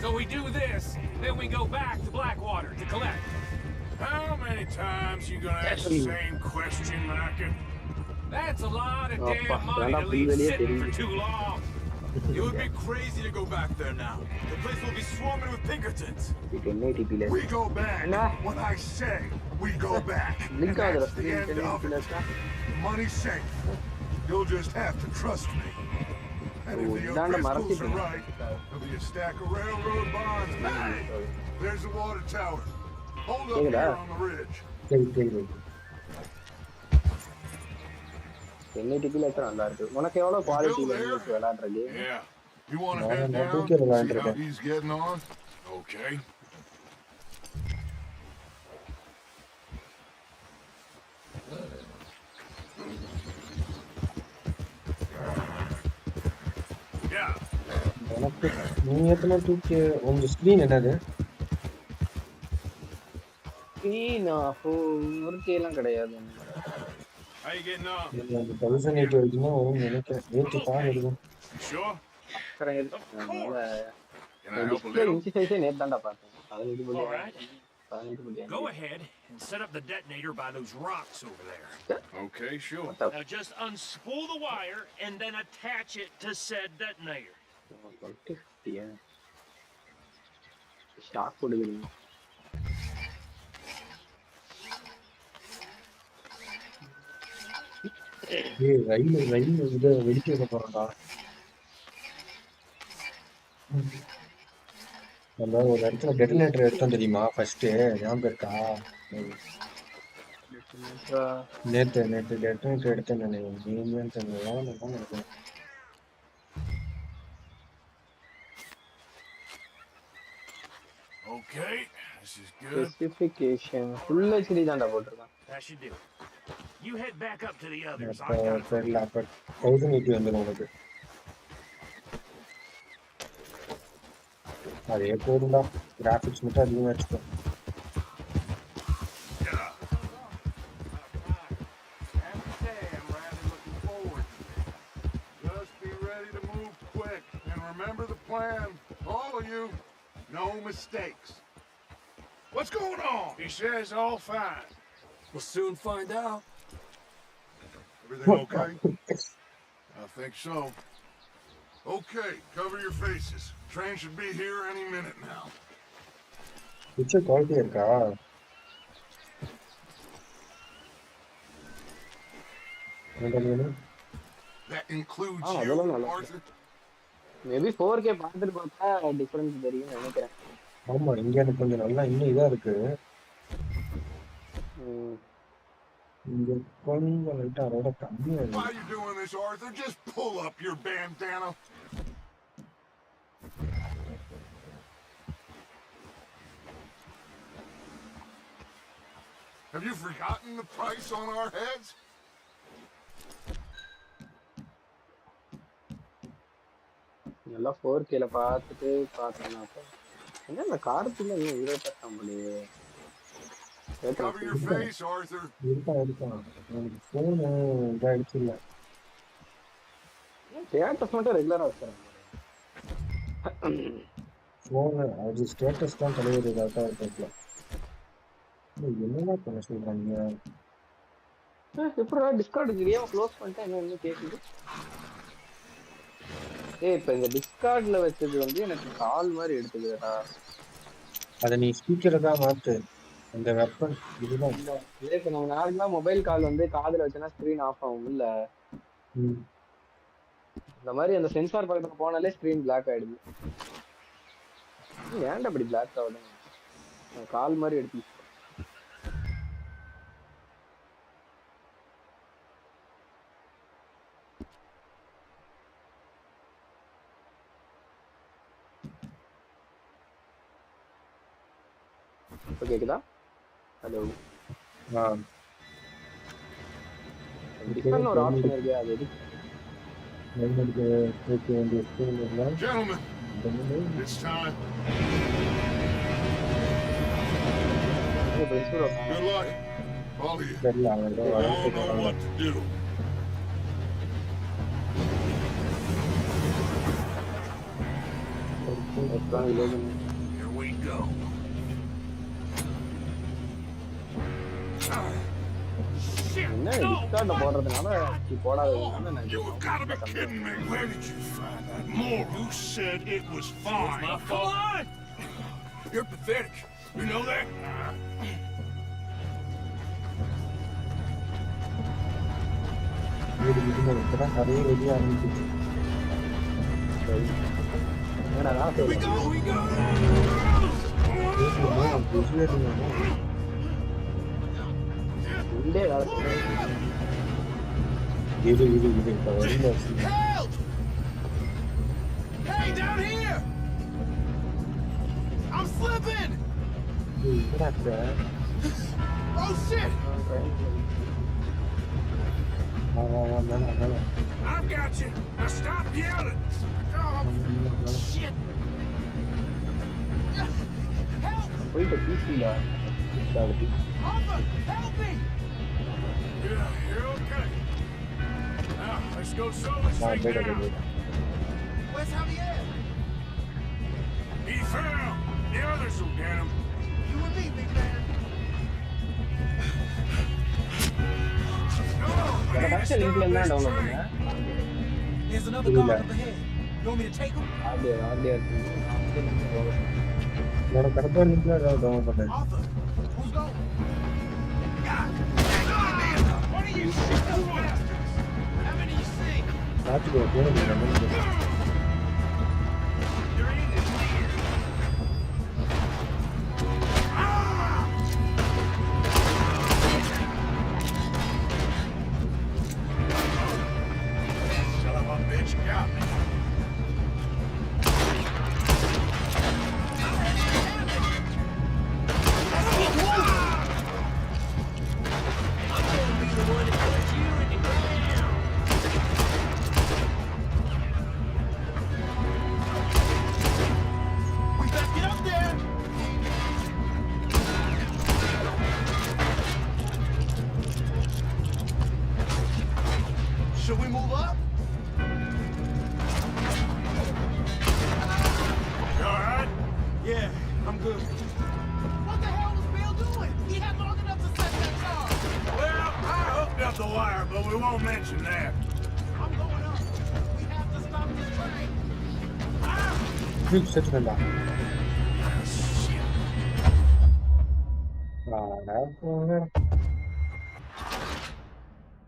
So we do this, then we go back to Blackwater to collect. How many times you gonna ask the same question, Micah? That's a lot of Oh, damn fuck, money that to leave really sitting for is. too long. It would be crazy to go back there now. The place will be swarming with Pinkertons. இது 1080p We go back. Nah. When I say we go back. And link ஆகுதுல that's the end of 1080p it. இருக்கா Money's safe. You'll just have to trust me. And if Oh, the இதாண்ட O'Driscolls are மறைச்சிட்டீங்க. right, there'll be a stack of railroad bonds. Hey! There's the water tower. Hold up Look at here that. on the ridge. சரி சரி 1080p வச்சா நல்லா இருக்கு உனக்கு எவ்வளவு குவாலிட்டில இருக்கு விளையாடுறது Yeah. You want to No, head no, down, don't get around see to how that. he's getting on? Okay. Yeah. எனக்கு நீ எத்தனை தூக்கி உங்க ஸ்க்ரீன் என்னது? ஸ்க்ரீனா ஒரு கேலாம் கிடையாது How you getting on? இது அந்த 1080 வரைக்கும் தான் வரும்னு நினைக்கிறேன். 80 தான் இருக்கும். You sure? Of course. Can I help a display little? Inch சைஸே நேத்து தான்டா பார்த்தேன் 17 All right. 17 Go ahead and set up the detonator by those rocks over there. Okay, sure. Now just unspool the wire and then attach it to said detonator. Stock கொடுக்குறீங்க. ஏய் ரயில் இதை வெடிக்க வைக்க போறோம்டா. நம்ம ஒரு இடத்துல டெட்டனேட்டர் எடுத்தோம் தெரியுமா ஃபர்ஸ்ட், ஞாபகம் இருக்கா? நேத்து டெட்டனேட்டர் எடுத்தேன் நான். நீங்க நினைக்கிறேன். Okay, this is good. Specification full HD தான்டா போட்டிருக்கான். That should do. You head back up to the others. அப்போ I got தெரியல, அப்போ 1080 வந்துடும் உனக்கு. அதே போதும்டா, கிராஃபிக்ஸ் மட்டும் அதிகமாக வச்சுக்கோ. Just be ready to move quick. And remember the plan. All of you, no mistakes. What's going on? He says all fine. We'll soon find out. Everything okay? I think so. Okay, cover your faces. Train should be here any minute now. Picture குவாலிட்டியாக இருக்கா? That includes Ah, you, அதெல்லாம் நல்லா Arthur. Maybe 4K பார்த்துட்டு பார்த்தா difference தெரியும்னு நினைக்கிறேன். ஆமா, இங்க எனக்கு கொஞ்சம் நல்லா இன்னும் இதா இருக்கு. இங்க கொஞ்சம் லைட்டா அதோட கம்மியா Why இருக்கு. you doing this, Arthur? Just pull up your bandana. Have you forgotten the price on our heads? நல்லா 4Kல பார்த்துட்டு பார்த்தேன்னா என்ன இந்த கார்த்துல இன்னும் ஹீரோ பண்ணலையே. Cover your face, Arthur. இருக்கா. எனக்கு போன் இதாயிடுச்சு இல்ல. ஸ்டேட்டஸ் மட்டும் ரெகுலரா வச்சுறாங்க. போன் அது ஸ்டேட்டஸ் தான் தலைவர் இதாக இருக்கு. என்னடா பண்ண சொல்றாங்க? எப்படா டிஸ்கார்ட் கிரியா க்ளோஸ் பண்ணிட்டா என்ன கேக்குது? ஏய் இப்போ இந்த டிஸ்கார்ட்ல வச்சது வந்து எனக்கு கால் மாதிரி எடுத்துக்குதுடா. அத நீ ஸ்பீக்கரை தான் மாத்து. அந்த வெப்பன் இதுதான். இப்போ நம்ம நார்மலா மொபைல் கால் வந்து காதுல வச்சனா ஸ்கிரீன் ஆஃப் ஆகும் இல்ல. இந்த மாதிரி அந்த சென்சார் பக்கத்துல போனாலே ஸ்கிரீன் பிளாக் ஆயிடுது. ஏன்டா அப்படி பிளாக் ஆகுது? கால் மாதிரி எடுத்து கேக்குதா? ஹலோ. டிஸ்கார்ட்ல ஒரு ஆப்ஷன் இருக்கு, அது எதுக்கு? Gentlemen, it's time. Good luck, all of you. You all know what to do. Here we go. என்ன டிஸ்கார்ட்ல போடுறதுனால போடாததுனால நான் You've got to be kidding me. Where did you find that more? Who said it was fine? My fault. You're pathetic. You know that? இப்பதான் நிறைய வெளியே ஆரம்பிச்சு. We go. இது இப்ப வெளியில Help! Hey, down here! I'm slipping! Oh shit! I've got you. Now stop yelling. Oh, shit! Help! போயிட்டு பிசில Arthur, help me! Yeah, you're okay. Now, let's go slow and straight down. Where's Javier? He fell. The others will get him. You and me, big man. No, we வேற need to கடைசி stop லிங்க்ல என்ன this download train. பண்ண There's another Really? guard up ahead. You want me to take him? ஆர்டியா இருக்கு என்னோட கரெக்டாக லிங்க்ல ஏதாவது டவுன்லோட் பண்ணேன். Arthur, who's going? What are you shooting bastards? How many you see? பார்த்துக்கோ போன You're in it. Son of a bitch got me. We better get up there. Should we move up? You alright? Yeah, I'm good. What the hell was Bill doing? He had long enough to set that charge. Well, I hooked up the wire, but we won't mention that. I'm going up. We have to stop this train. Click set பண்ணா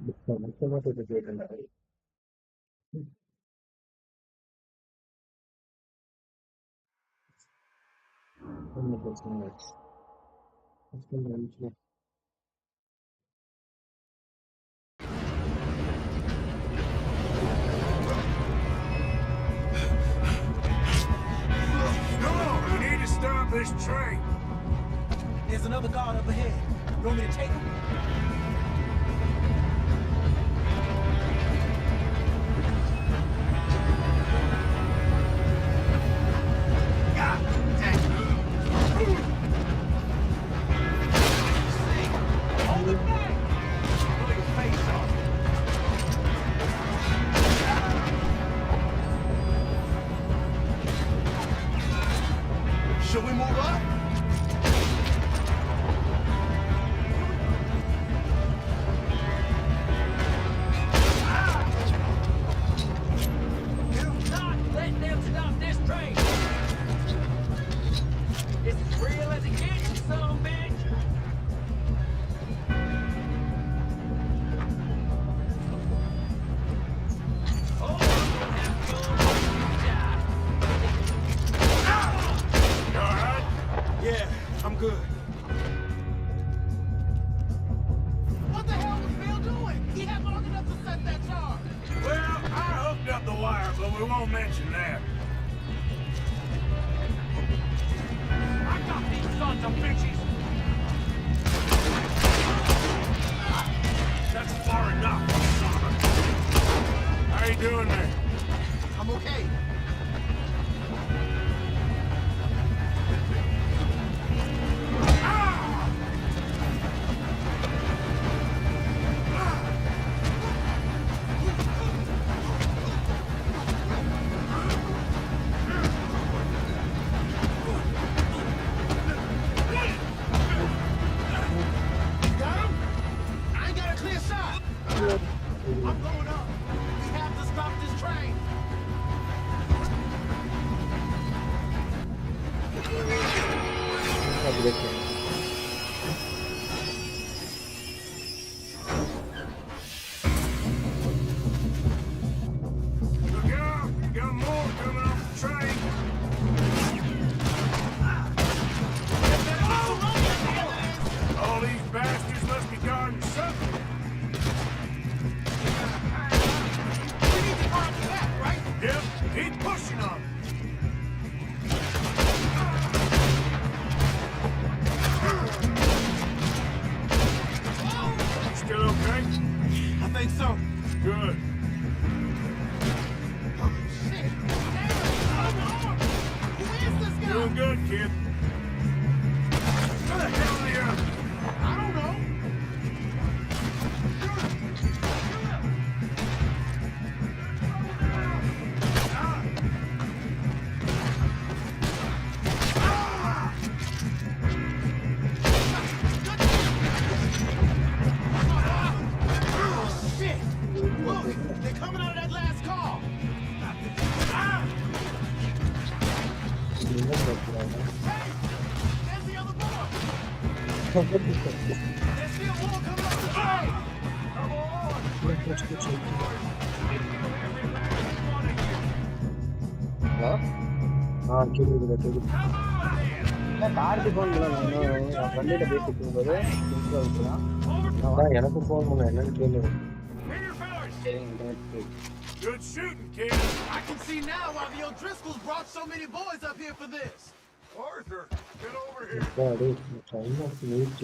முக்கியமாக கேட்டேன். ஒன்றும் பிரச்சனை இல்லை. Come on, we need to stop this train. There's another guard up ahead. You want me to take him? Hold it back! Pull your face off. Should we move up? Do not let them stop this train. It's as real as it gets, you son of a bitch. Oh, I'm gonna have fun when you die. You alright? Yeah, I'm good. What the hell was Bill doing? He had long enough to set that charge. Well, I hooked up the wire, but we won't mention that. I got these sons of bitches. That's far enough, son of a... How you doing there? I'm okay. Got him? I ain't got a clear shot. I'm going up. We have to stop this train. Look out! Got more coming off the train. All these bastards must be guarding something. We need to guard the back, right? Yep, keep pushing on them. Still okay? I think so. Good. Shit. Damn, I'm Who is this guy? Doing good, kid. Where the hell are you? I don't know. Hello கேக்குது. Karthi phone பண்ண நான் இன்னும் என் ஃப்ரெண்ட்கிட்ட பேசிட்டு இருக்கும்போது அதான் எனக்கு phone பண்ண என்னன்னு கேளு. Good shooting, kid. I can see now why the O'Driscolls brought so many boys up here for this. Arthur, get over here. Time wait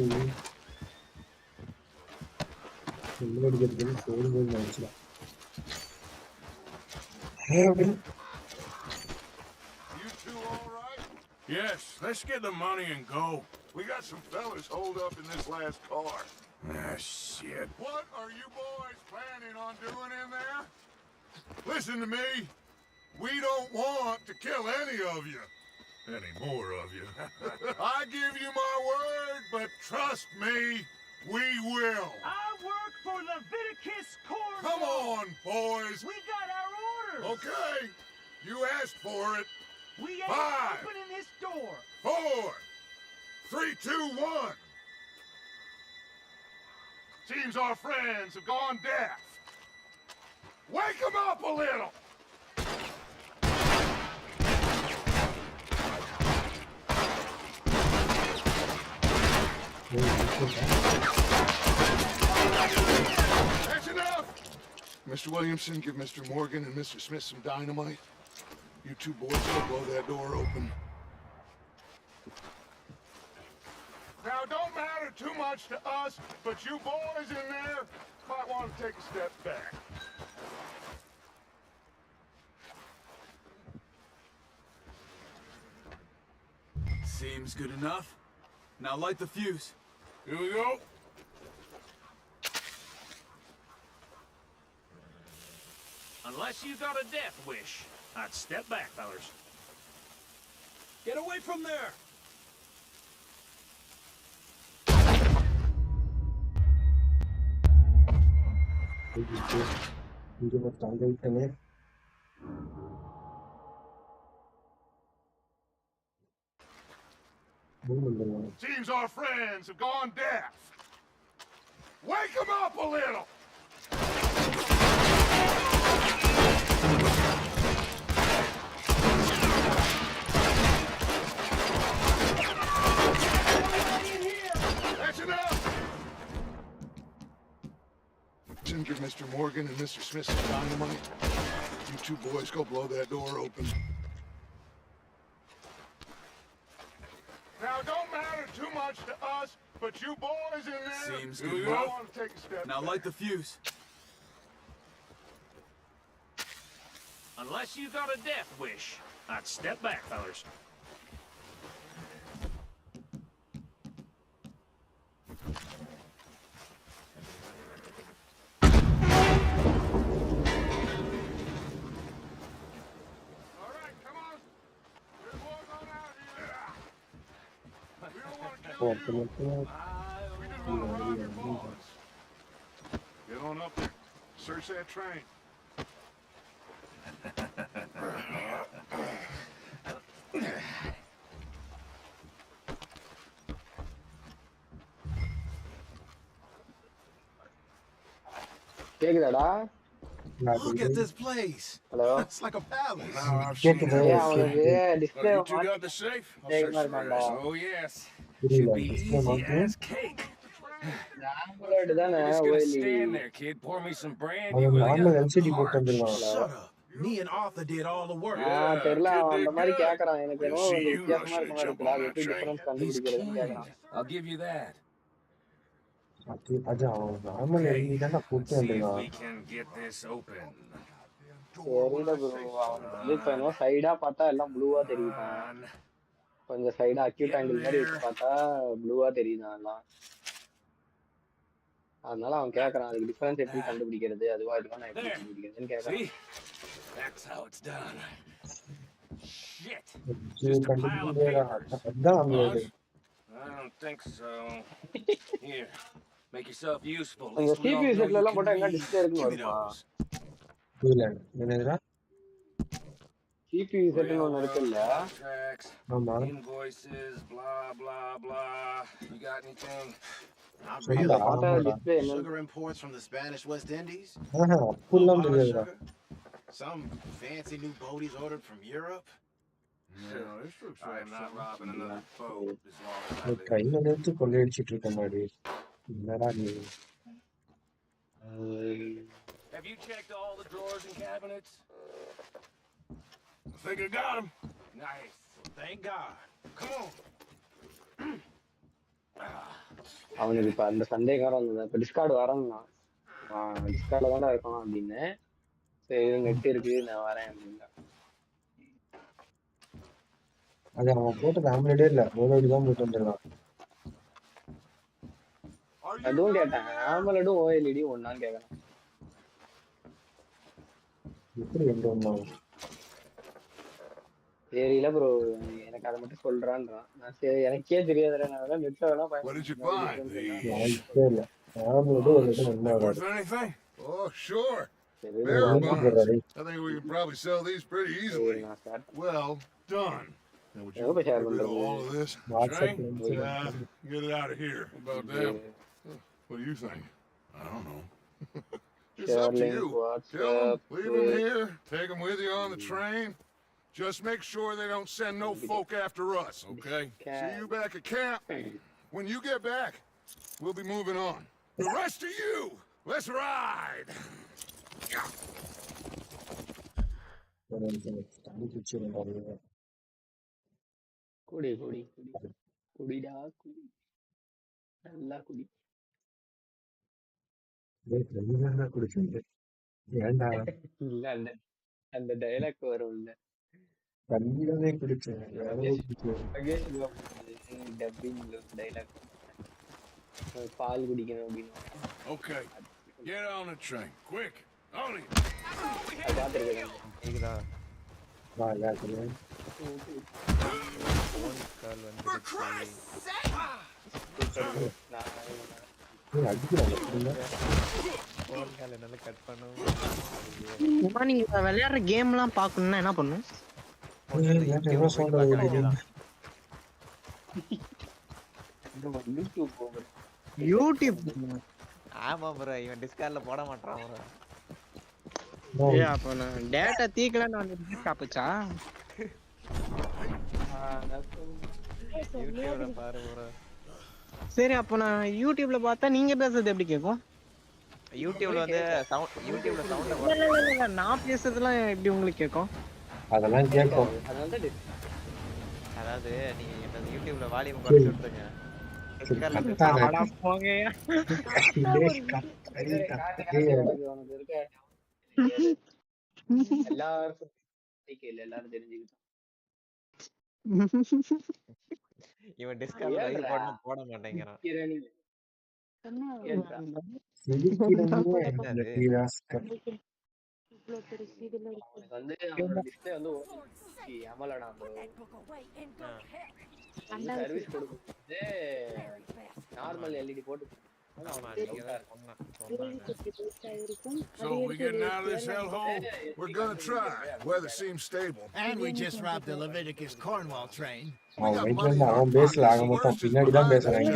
அடிக்கிறதுக்கு சோறு நினைச்சலாம். You two all right? Yes, let's get the money and go. We got some fellas holed up in this last car. Ah, shit. What are you boys planning on doing in there? Listen to me. We don't want to kill any of you. Any more of you. I give you my word, but trust me, we will. I work for Leviticus Corps. Come on, boys. We got our orders. Okay, you asked for it. We ain't 5, opening this door. 4, 3, 2, 1. Seems our friends have gone deaf. Wake them up a little. That's enough. Mr. Williamson, give Mr. Morgan and Mr. Smith some dynamite. You two boys will blow that door open. Now, it don't matter too much to us, but you boys in there might want to take a step back. Seems good enough. Now light the fuse. Here we go. Unless you got a death wish, I'd step back, fellas. Get away from there! இங்க ஒரு தங்கிட்டனே. Seems our friends have gone deaf. Wake them up a little. That's enough. Give Mr. Morgan and Mr. Smith some dynamite. You two boys go blow that door open. Now, it don't matter too much to us, but you boys in there. Seems we good all enough. want to take a step Now back. light the fuse. Unless you got a death wish, I'd step back, fellas. All right, come on. Get boys on out here. We don't want to kill you. We just want to rob your boys. Get on up there. Search that train. கேக்குதாடா? Look at this place. Hello It's like a palace. கேக்குது. ஏன் அவனுக்கு display You two got the safe? I'll search the இருக்கான்டா. rest. Oh, yes. புரியல. Be display easy மாத்து. as cake. Android தானே Just gonna ஓய்லி. stand there, kid. Pour me some brandy. அவன் will normal ya? LCD போட்டு வந்துருவான். Shut up. Me and Arthur did all the work. தெரியல அவன் அந்த மாதிரி good. கேக்குறான். எனக்கு We'll என்னவோ see கொஞ்சம் you வித்தியாசமா rushing இருக்க மாதிரி jump இருக்குடா. on அது that எப்படி train. Difference He's கண்டுபிடிக்கிறதுன்னு keen. கேக்குறான். I'll give you that. அது அவன் நார்மல் எல்சிடி தானே போட்டு Let's see if வந்துருவான். we can get this open. தெரியல ப்ரோ. அவன் வந்து இப்ப என்ன சைடா பார்த்தா எல்லாம் ப்ளூவா தெரியுதான். On. கொஞ்சம் சைடா அக்யூட் ஆங்கிள் மாதிரி வச்சு பார்த்தா ப்ளூவா தெரியுதான் எல்லாம். அதனால அவன் கேக்குறான் அதுக்கு டிஃபரன்ஸ் எப்படி கண்டுபிடிக்கிறது, அதுவா இதுவா நான் எப்படி கண்டுபிடிக்கிறதுன்னு கேக்குறான். See? That's how it's done. Shit. இது கண்டுபிடிக்கிறா. அதான் அவன் I don't think so. Here. Make yourself useful. At அந்த least we all CPU know செட்ல you எல்லாம் can போட்டா என்ன read. டிஸ்பிளே இருக்குன்னு Give me வருமா? those. புரியல. என்னதுடா? சிபி செட்னு ஒன்று இருக்குல்ல, Contracts, ஆமா invoices, blah, blah, blah. You got anything? Not சொல்லுடா really. பார்த்தா ஆமாடா டிஸ்பிளே என்ன Sugar imports from the Spanish West Indies? Aha Low அப்படிலாம் polish தெரியாதுடா sugar? Some fancy new boaties ordered from Europe? No, this looks like I'm not robbing another boat as long as I நீ live. கையில எடுத்து கொள்ளையடிச்சிட்டு இருக்க மாதிரி என்னடா நீ Have you checked all the drawers and cabinets? I think I got them. Nice. Thank God. Come on. அவனுக்கு இப்ப அந்த சந்தேகம் வந்தது. இப்ப டிஸ்கார்டு வரேன்னா டிஸ்கார்ட்ல தானே இருக்கணும் அப்படின்னு. சரி நெட் இருக்கு நான் வரேன் அப்படின்னா. அது அவன் போட்டது ஆம்லேடே இல்ல ஓலோடி தான் போட்டு வந்துருக்கான். அதுவும் கேட்டேன் ஆமலடும் ஓஎல்இடி ஒன்னான்னு கேட்கணும். எப்படி எங்க வந்தான் தெரியல ப்ரோ, எனக்கு அதை மட்டும் சொல்றான்றான். நான் சரி எனக்கே தெரியாதுல, நான் வேணா நெட்ல வேணா What did you find? வாய்ப்பே இல்ல. ஆம்லேடு ஒரு இடம் என்ன Worth வராது. anything? Oh, sure. சரி Bearer Thank you, bonds. brother. I think we can probably sell these pretty easily. நான் start Well done. Now, would you எங்க போய் ஷேர் get rid of பண்றது? all of this? வாட்ஸ்அப்ல Train? இருந்து Get it out of here. About that. What do you think? I don't know. It's up to you. Kill them, leave them here, take them with you on the train. Just make sure they don't send no folk after us, okay? See you back at camp. When you get back, we'll be moving on. The rest of you, let's ride. குடி குடி குடி குடிடா குடி நல்லா குடி. குடிச்சு ஏன்டா இல்ல அந்த அந்த டைலாக் வரும் இல்ல தண்ணியாவே குடிச்சேன் டப்பிங்ல டைலாக் பால் குடிக்கணும் அப்படின்னு Okay, get on the train, quick. On it. பார்த்துருக்கேன். கேக்குதா? வா எல்லாத்துல ஃபோன் கால் வந்துருச்சு. அடிக்கிறாங்க ஃபோன் கால் என்னால கட் பண்ணவும். நீங்க விளையாடுற கேம் எல்லாம் பாக்கணும்னா என்ன பண்ணும்? யூடியூப். ஆமா ப்ரோ, இவன் டிஸ்கார்ட்ல போட மாட்டான் ப்ரோ. ஏய் அப்ப நான் டேட்டா தீக்கலன்னு வந்து காப்புச்சா? யூடியூப்ல பாரு ப்ரோ. சரி அப்ப நான் யூடியூப்ல பார்த்தா நீங்க பேசுறது எப்படி கேக்கும்? யூடியூப்ல வந்து யூடியூப்ல சவுண்ட் இல்ல நான் பேசுறதெல்லாம் எப்படி உங்களுக்கு கேக்கும்? அதெல்லாம் கேட்கும். அதாவது நீங்க என்ன யூடியூப்ல வால்யூம் குறைச்சு விட்டுருங்க. அட போங்கயா. எல்லாரும் எல்லாரும் தெரிஞ்சுக்கிட்டோம். இவன் டிஸ்கார்ட்ல லைவ் போட மாட்டேங்கிறான். வந்து அவனோட டிஸ்பிளே வந்து அமலடா சர்வீஸ் கொடுக்கும்போது நார்மல் எல்இடி போட்டு So we getting out of this hellhole? We're gonna try. Weather seems stable. And we just robbed the Leviticus Cornwall train. அவன் பேசல ஆக மொத்தம் பின்னாடி தான் பேசுறாங்க.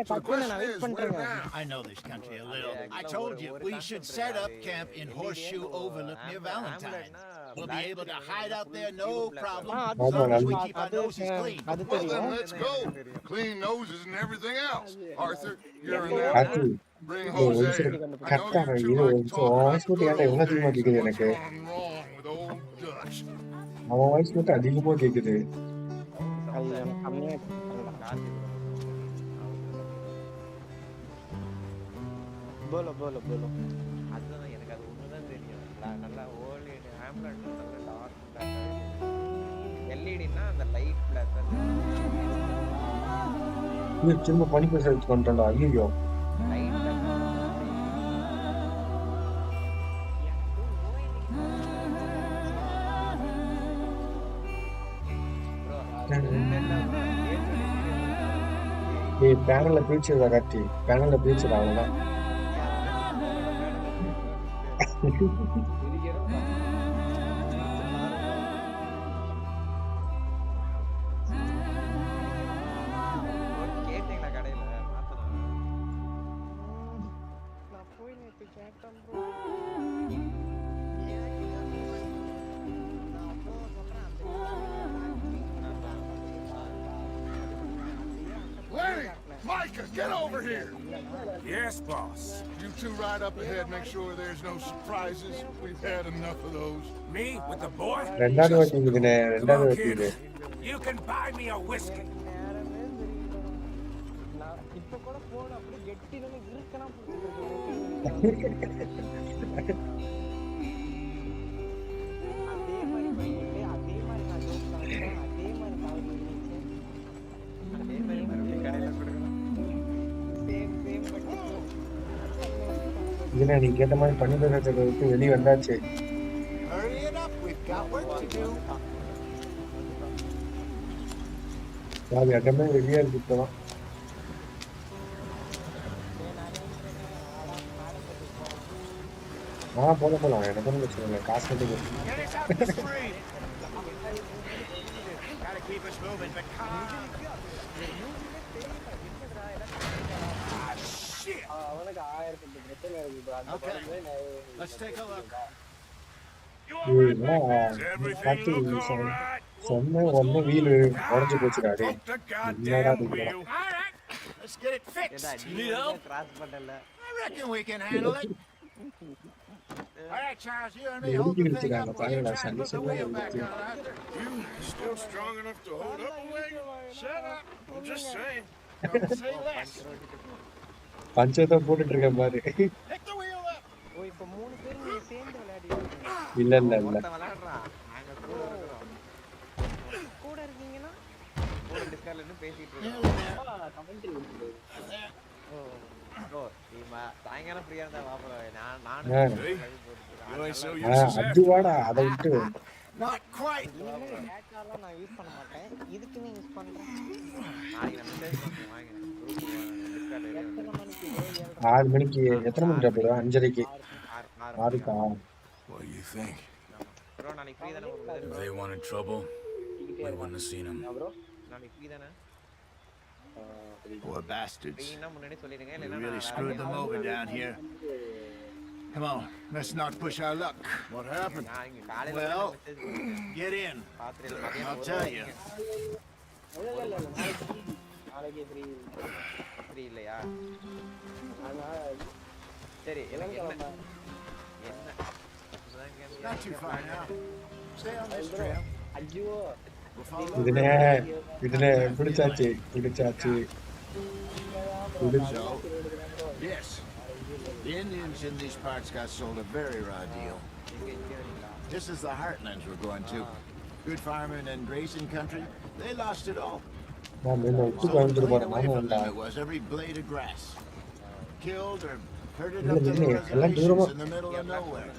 So the question is, where now? I know this country a little. I told you we should set up camp in Horseshoe Overlook near Valentine. We'll be able to hide out there, no problem. As long as we keep our noses clean. Well then, let's go. Clean noses and everything else. Arthur, you're in there. Bring Jose. I know you two like to talk. What's gone wrong with old Dutch? அவன் voice மட்டும் அதிகமா கேக்குது. Polo polo polo. அதுதான் எனக்கு அது ஒண்ணுதான் தெரியும். நல்லா ஓல்ட் ஆம்புலன்ஸ் நல்ல டார்க் பிளாக். எல்இடினா அந்த லைட் பிளாக். இது திரும்ப பண்ணி பேசுறது கொண்டா. ஐயோ லைட் பேனல்ல பிரிச்சிருந்தா காட்டி பேனல்ல பிரிச்சிருந்தா அவ்வளவுதான். Micah, get over here. Yes, boss. You two ride up ahead, make sure there's no surprises. We've had enough of those. Me with the boy? ரெண்டாவது வாட்டி இதுனே Come ரெண்டாவது on, வாட்டி kid. இது You can buy me a whiskey. இப்ப கூட போன அப்படி கெட்டின்னு இருக்கணும் அதே மாதிரி பண்ணிட்டு அதே மாதிரி நான் ஜோக் பண்ணுறேன் அதே மாதிரி கால் பண்ணிச்சு அதே மாதிரி மறுபடியும் கடையில் கொடுக்கணும் சேம் இதுல நீ கேட்ட மாதிரி பண்ணிடுறத விட்டு வெளியே வந்தாச்சு Hurry it up, we've got work to do. அது இடமே வெளியே இருக்கு இப்பதான் போலாம் எனக்கு ஒன்றும் பிரச்சனை இல்லை காசு மட்டும் கொடுத்து. Get us out the street. Gotta keep us moving, but shit. அவனுக்கு 1000 பிரச்சனை இருக்கு அந்த படத்துல Let's take a look. Does everything look all right? சொன்ன ஒன்னு வீலு உடஞ்சு போச்சுடா டே Fuck the என்னடா goddamn இது wheel. All right, let's get it fixed. need help cross பண்ணல I reckon we can handle it. All right, Charles, you and me hold எதுக்கு the thing இடிச்சுட்டாங்க up while you பாருடா try and சண்டை put the சொல்ல wheel back இடிச்சு on after. You still strong enough to hold up a wagon? Shut up. I'm just saying. Don't say less. பஞ்சத்தை போட்டுட்டு இருக்கேன் பாரு Pick the wheel up. ஓ இப்ப மூணு பேர் நீங்க சேர்ந்து விளையாடிட்டு இல்ல இல்ல இல்ல ஒருத்தன் விளையாடுறான் நாங்க கூட இருக்கீங்கன்னா கூட டிஸ்கார்ட்ல இருந்து பேசிட்டு இருக்கோம் கமெண்ட்ரி ப்ரோ நீமா சாயங்காலம் ஃப்ரீயா இருந்தா வா ப்ரோ நானும் You ain't so used to அது வாடா அதை விட்டு Not quite. டேட்டாலாம் நான் யூஸ் பண்ண மாட்டேன் இதுக்கு நீ யூஸ் பண்றேன் நாளைக்கு நான் மெசேஜ் பண்ணுவேன் வாங்க டிஸ்கார்ட்ல 6 மணிக்கு எத்தனை மணிக்கு போடுவா 5:30க்கு 6க்கா What do you think? Bro நாளைக்கு ஃப்ரீ தானே If they wanted trouble, we wouldn't have seen them. நாளைக்கு ஃப்ரீ தானே Poor bastards. ஃப்ரீனா முன்னாடி சொல்லிடுங்க We இல்லனா really screwed them over down here. Come on, let's not push our luck. What happened? நான் இங்க காலையில Well, மெசேஜ் பண்ணுவேன் get in. பாத்ரேல I'll மதியம் tell you. நாளைக்கு ஃப்ரீ இல்லையா சரி எனக்கு என்ன Not too far now. Stay on this trail. ஐயோ We'll follow இதுல பிடிச்சாச்சு பிடிச்சாச்சு So, yes, the Indians in these parts got sold a very raw deal. This is the heartlands we're going to. Good farming and grazing country. They lost it all. நான் இந்த உப்பு So Coimbatore clean போறேன் away மாமா from வந்தா them it was every blade of grass. Killed or herded இல்ல up to the இல்ல எல்லாம் தூரமா reservations in the middle of nowhere.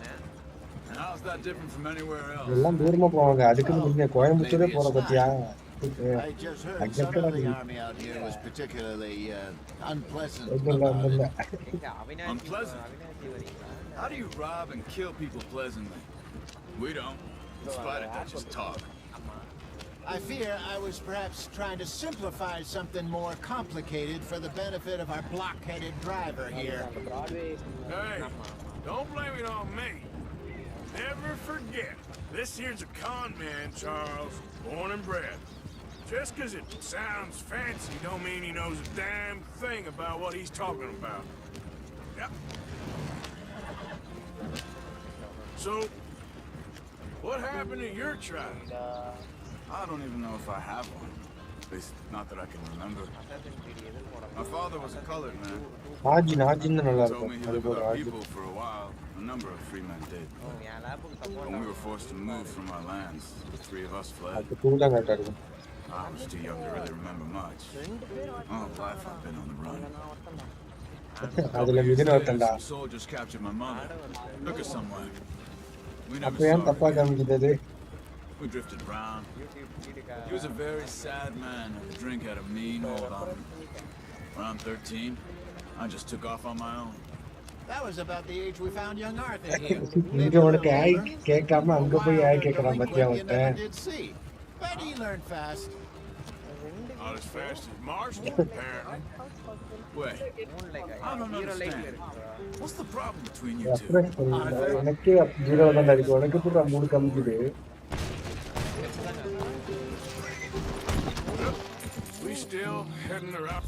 And how's that different from anywhere else? எல்லாம் தூரமா போவாங்க அதுக்குன்னு முன்ன கோயம்புத்தூரே போற பத்தியா I just heard some of the army out here was particularly unpleasant ஒண்ணும் இல்ல about ஒண்ணும் இல்ல it. எங்க அவினாஷி Unpleasant. அவினாஷி வரீங்களா How do you rob and kill people pleasantly? We don't. In spite of Dutch's talk. I fear I was perhaps trying to simplify something more complicated for the benefit of our block-headed driver here. அந்த Broadway Hey, don't blame it on me. Never forget, this here's a con man, Charles, born and bred. Just 'cause it sounds fancy don't mean he knows a damn thing about what he's talking about. Yep. So, what happened to your tribe? I don't even know if I have one. At least, not that I can remember. My father was a colored man. ஆஜின் ஆஜின்னு நல்லா He told me இருக்கும் he அது lived போற with our ஆஜின் people for a while. A number of free men did. என் லேப்புக்கு support When we were forced to move from our lands, the three of us fled. அது two தான் கரெக்டா இருக்கும் I was too young to really remember much. All of life I've been on the run. அதுல மிதின ஒருத்தன்டா Some soldiers captured my mother. Took her somewhere. We அப்ப never ஏன் saw தப்பா her. காமிக்கிறது We drifted around. He was a very sad man. The drink had a mean hold on him. Around 13, I just took off on my own. That was about the age we found young Arthur here. இங்க உனக்கு ஆய் கேட்காம அங்க போய் ஆய் கேட்கறான் பத்தியா You ஒருத்தன் never did see. But he learned fast. Not as fast as Marston, apparently. Wait, I don't hero லைஃப்ல understand. இருக்கு What's the problem between you two? Reference பண்ணுங்க எனக்கு ஜீரோ தான் இருக்கு உனக்கு கூட 3 காமிக்குது We still heading around.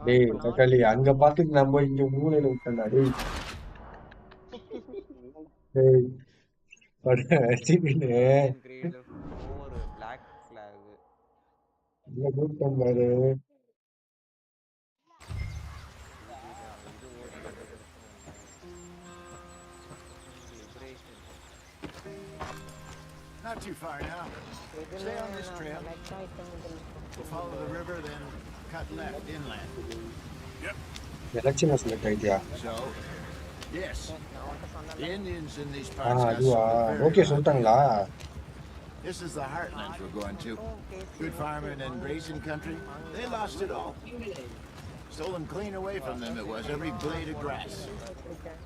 டேய் தக்காளி அங்க பாத்துட்டு நம்ம இங்க மூலையில விட்டோம்டா டேய். டேய் வச்சிக்கின்னு Assassin's Creed 4 Black Flag. இல்ல கூட்டம் பாரு. இது ஓடிட்டு Liberation. Not too far now. Stay on this trail. We'll follow the river, then cut left inland. Election select ஆயிட்டியா? So, yes, the Indians in these parts got அதுவா some okay very சொல்லிட்டாங்களா? This is the heartlands we're going to. Good farming and grazing country. They lost it all. Stolen clean away from them it was, every blade of grass.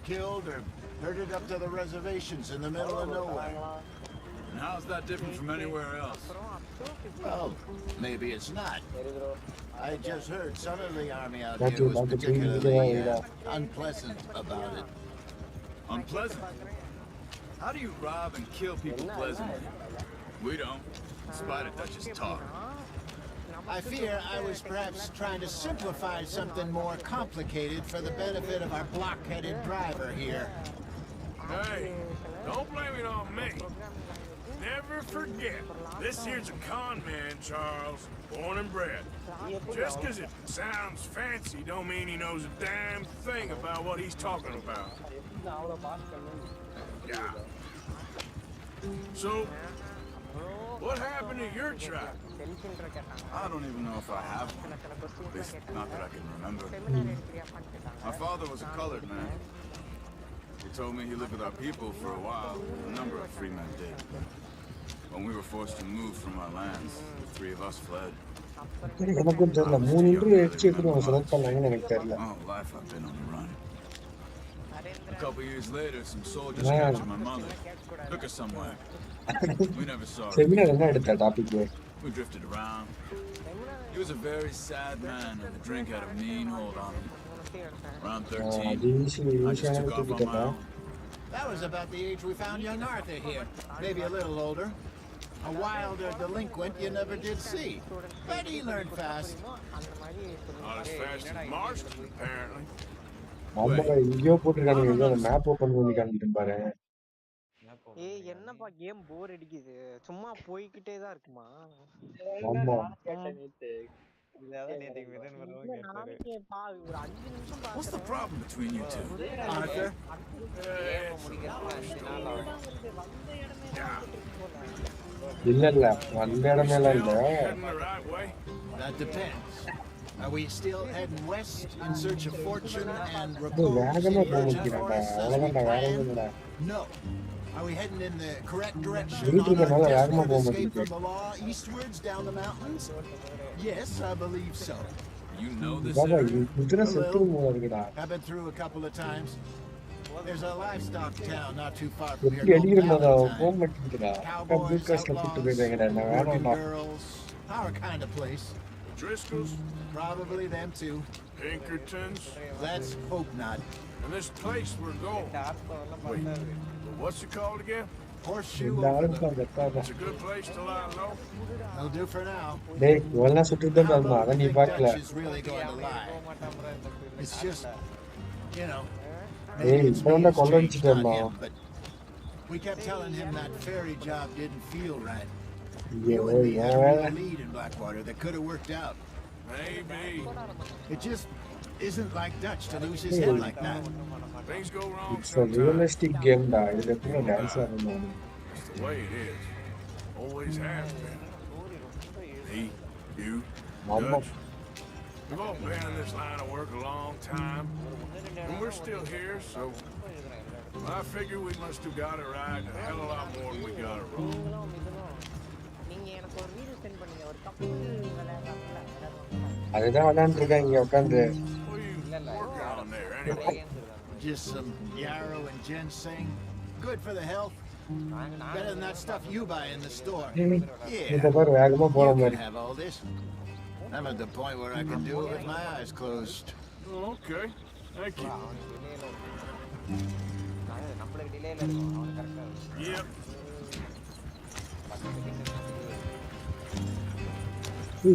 Killed or herded up to the reservations in the middle of nowhere. And how's that different from anywhere else? Well, maybe it's not. I just heard some of the army out That's here it, was that's it. particularly Yeah. unpleasant about it. Unpleasant? How do you rob and kill people pleasantly? We don't, in spite of Dutch's talk. I fear I was perhaps trying to simplify something more complicated for the benefit of our block-headed driver here. Hey, don't blame it on me. Never forget, this here's a con man, Charles, born and bred. Just 'cause it sounds fancy don't mean he knows a damn thing about what he's talking about. Yeah. So, what happened to your tribe? I don't even know if I have one. At least not that I can remember. My father was a colored man. He told me he lived with our people for a while. A number of free men did. When we were forced to move from our lands, the three of us fled. எனக்கும் தெரியல 3 interview அடிச்சு எப்படி அவங்க select பண்ணாங்கன்னு எனக்கு தெரியல. My whole life I've been on the run. A couple years later, some soldiers captured my mother. Took her somewhere. We never saw her. Seminar என்ன எடுத்த topic? We drifted around. He was a very sad man, and the drink had a mean hold on him. Around 13, அது I just ஈஸியான took off on my தூக்கிட்டா. own. That was about the age we found young Arthur here. Maybe a little older. A wilder delinquent you never did see. But he learned fast. Not as fast as Marston, apparently. நம்ம எங்கேயோ போட்டுருக்கானுங்க எங்கேயோ அந்த map open பண்ணி காமிக்கிட்டு பாரு. ஏய் என்னப்பா game போர் அடிக்குது, சும்மா போய்கிட்டே தான் இருக்குமா? ஆமா இதான் நேத்துக்கு மிதன் வரவும் கேட்டாரு. ஒரு 5 நிமிஷம் What's the problem between you two? Arthur? இல்ல இல்ல அந்த இடமேலாம் இல்ல. Heading the right way? That depends. Are we still heading west in search of fortune and இது repose வேகமா in போக virgin முடியலடா. forests as we அவ்வளவுதான் வேற planned? ஒண்ணுடா. No. Are we heading in the correct direction இருட்டு on our இருக்கறனால வேகமா desperate போக escape மாட்டேங்குது. from the law eastwards down the mountains? Yes, I believe so. You know this Baba area? இதுல செத்துரும் போல இருக்குடா. I've been through a couple of times. There's a livestock town not too far from here எப்படி called அடிக்கிறதா Valentine. போக மாட்டேங்குதுடா. Cowboys, ப்ரூட்காஸ்ட்ல கூட்டு போயிடுறாங்கடா. நான் outlaws, working வேணாம்டா. girls, our kind of place. Driscoll's? Probably them too. Pinkertons? Let's hope not. And this place we're going. Wait, what's it called again? Horseshoe இந்த ஆளுக்கு Overlook. அந்த அக்காடா. It's a good place to lie low. That'll do for now. டேய் இவெல்லாம் சுட்டுட்டு தான் How இருந்தா. long அத do நீ you think பார்க்கல. Dutch is really going to lie? It's just, you know, Hey, maybe it's இப்ப me தான் who's கொள்ள changed, அடிச்சிட்டு not இருந்தான். him, but we kept telling him that ferry job didn't feel right. ஐயோ You and me had a வேற. real lead in Blackwater that could have worked out. Maybe. It just isn't like Dutch to lose his head like that. Things go wrong It's a sometimes. realistic game டா. இதுல எப்படி dance ஆடணும்? It's the way it is. Always has been. Me, you, ஆமா. Dutch. We've all been in this line of work a long time. And we're still here, so I figure we must have got it right a hell of a lot more than we got it wrong. நீங்க எனக்கு ஒரு video send பண்ணீங்க, ஒரு கப்பல் விளையாடுறாங்கல்ல. அதுதான் விளையாண்டு இருக்காங்க இங்க உட்காந்து. What are you working on there anyway? Just some yarrow and ginseng. Good for the health. Better than that stuff you buy in the store. இப்ப Yeah, பாரு வேகமா போற you மாதிரி. can have all this. I'm at the point where I can do it with my eyes closed. Okay, thank you. நம்மளுக்கு டிலேல இருக்கும், அவனுக்கு கரெக்டா இருக்கும். Yep.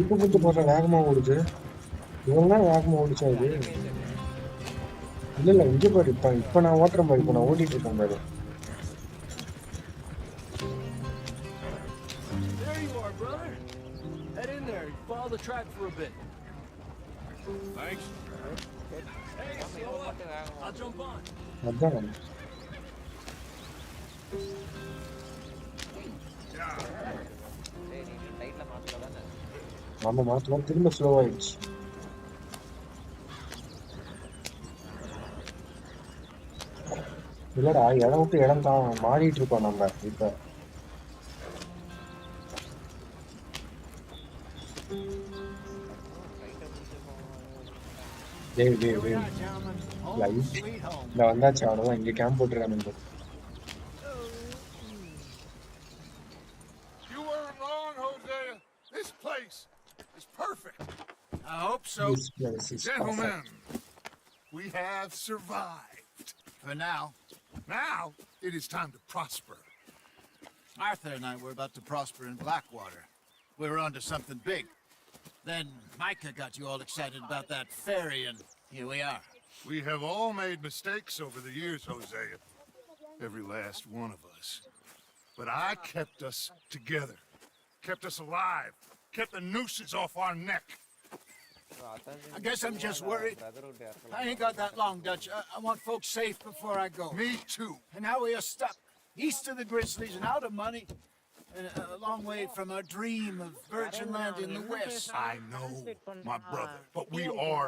இப்ப கொஞ்சம் போற வேகமா ஓடுது. இவன் தான் வேகமா ஓடிச்சான் இது. இல்ல இங்க பாரு, இப்ப நான் ஓட்டுறேன் பாரு, இப்ப நான் ஓட்டிட்டு இருக்கேன் பாரு. There you are, brother. Head in there and follow the track for a bit. Thanks. Hey, slow up. I'll jump on. அதான் டேய் நீ டைட்ல மாத்தல தானே. நம்ம மாத்தலாம், திரும்ப ஸ்லோ ஆயிடுச்சு. இல்லடா, இடம் விட்டு இடம் தான் மாறிட்டு இருக்கோம் நம்ம இப்ப. டேய் டேய் Here we டேய், are, gentlemen. Home light sweet home. இந்த வந்தாச்சு, அவ்வளவுதான். இங்க camp போட்டுருக்கானுங்க. You weren't wrong, Hosea. This place is perfect. I hope so. This place is Gentlemen, perfect. we have survived. For now. Now it is time to prosper. Arthur and I were about to prosper in Blackwater. We were onto something big. Then Micah got you all excited about that ferry, and here we are. We have all made mistakes over the years, Hosea. Every last one of us. But I kept us together. Kept us alive. Kept the nooses off our neck. I guess I'm just worried. I ain't got that long, Dutch. I want folks safe before I go. Me too. And now we are stuck east of the Grizzlies and out of money, and a long way from our dream of virgin land in the west. I know, my brother, but we are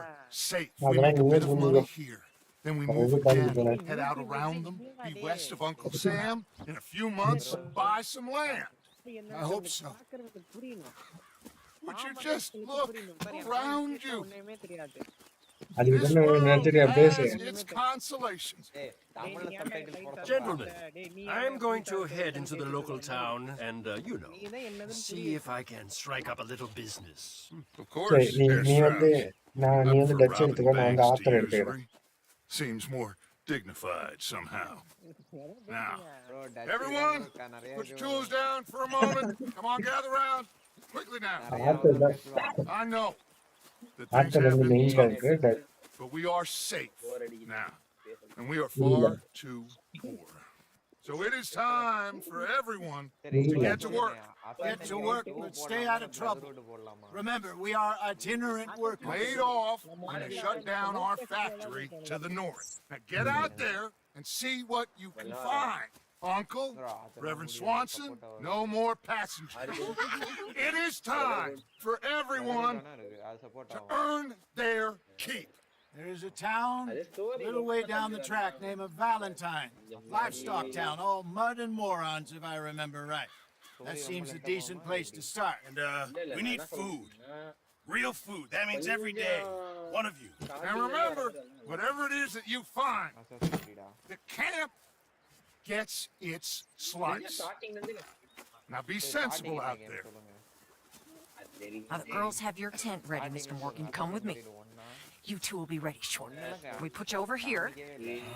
safe. Now, We but I make a bit of know money you- here. Then we I move will tell you again, that. head out around them, be west of Uncle Sam. In a few months, buy some land. I hope so. Would you just look around you? அதுக்கு This தானே world நினைச்சிட்டியா பேசு. has its consolations. டேய் தமிழ்ல subtitle போட Gentlemen, I'm going to head into the local town and, see if I can strike up a little business. Of course, சரி, நீ Herr நீ வந்து Strauss. நீ Up வந்து for டச் robbing எடுத்துக்க, நான் வந்து banks ஆத்தர் to எடுத்துக்கிறேன். usury. Seems more dignified somehow. Now, bro everyone, put your tools down for a moment. Come on, gather round. Quickly now. Author தான், I know that things author have வந்து been main tough, character. but we are safe now, and we are far too poor. So it is time for everyone to get to work. Get to work, but stay out of trouble. Remember, we are itinerant workers. Laid off when they shut down our factory to the north. Now get out there and see what you can find. Uncle, Reverend Swanson, no more passengers. It is time for everyone அது support to ஆகும். earn their keep. There is a town a little way down the track named Valentine. Livestock town, all mud and morons, if I remember right. That seems a decent place to start. And, we need food. Real food. That means every day. One of you. And remember, whatever it is that you find, the camp gets its slice. Now be sensible out there. Now the girls have your tent ready, Mr. Morgan. Come with me. You two will be ready shortly. We put you over here.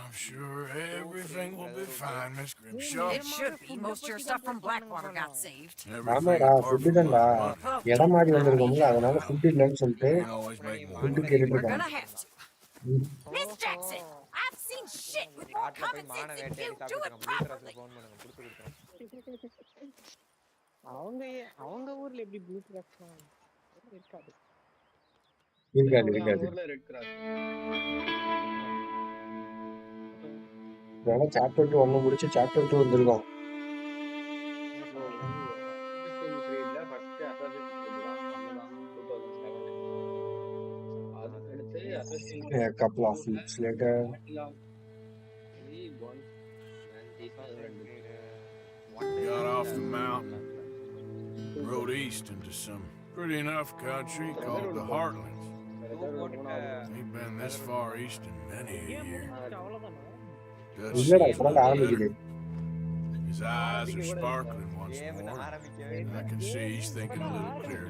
I'm sure everything will be fine, Miss Grimshaw. It should be. Most of your stuff from Blackwater got saved. ஆமாடா, food தான்டா. இடம் மாறி வந்திருக்கோம்ல, அதனால food இல்லைன்னு சொல்லிட்டு food கேட்டுட்டு We're இருக்காங்க. gonna have to. Miss Jackson, I've seen shit with more common sense than you. Do it properly. அவங்க ஊர்ல எப்படி ப்ளூட் ரெஸ்டாரண்ட் இருக்காது. இருக்காது இருக்காது. இதனால சாப்டர் 2 ஒன்று முடிச்சு சாப்டர் 2 வந்திருக்கோம். A couple of weeks later. Got off the mountain, rode east into some pretty enough country called the Heartlands. Ain't been this far east in many a year. Does இல்லடா, seem இப்பதான் ஆரம்பிக்குது. his eyes are sparkling once more. I can see he's thinking a little clearer.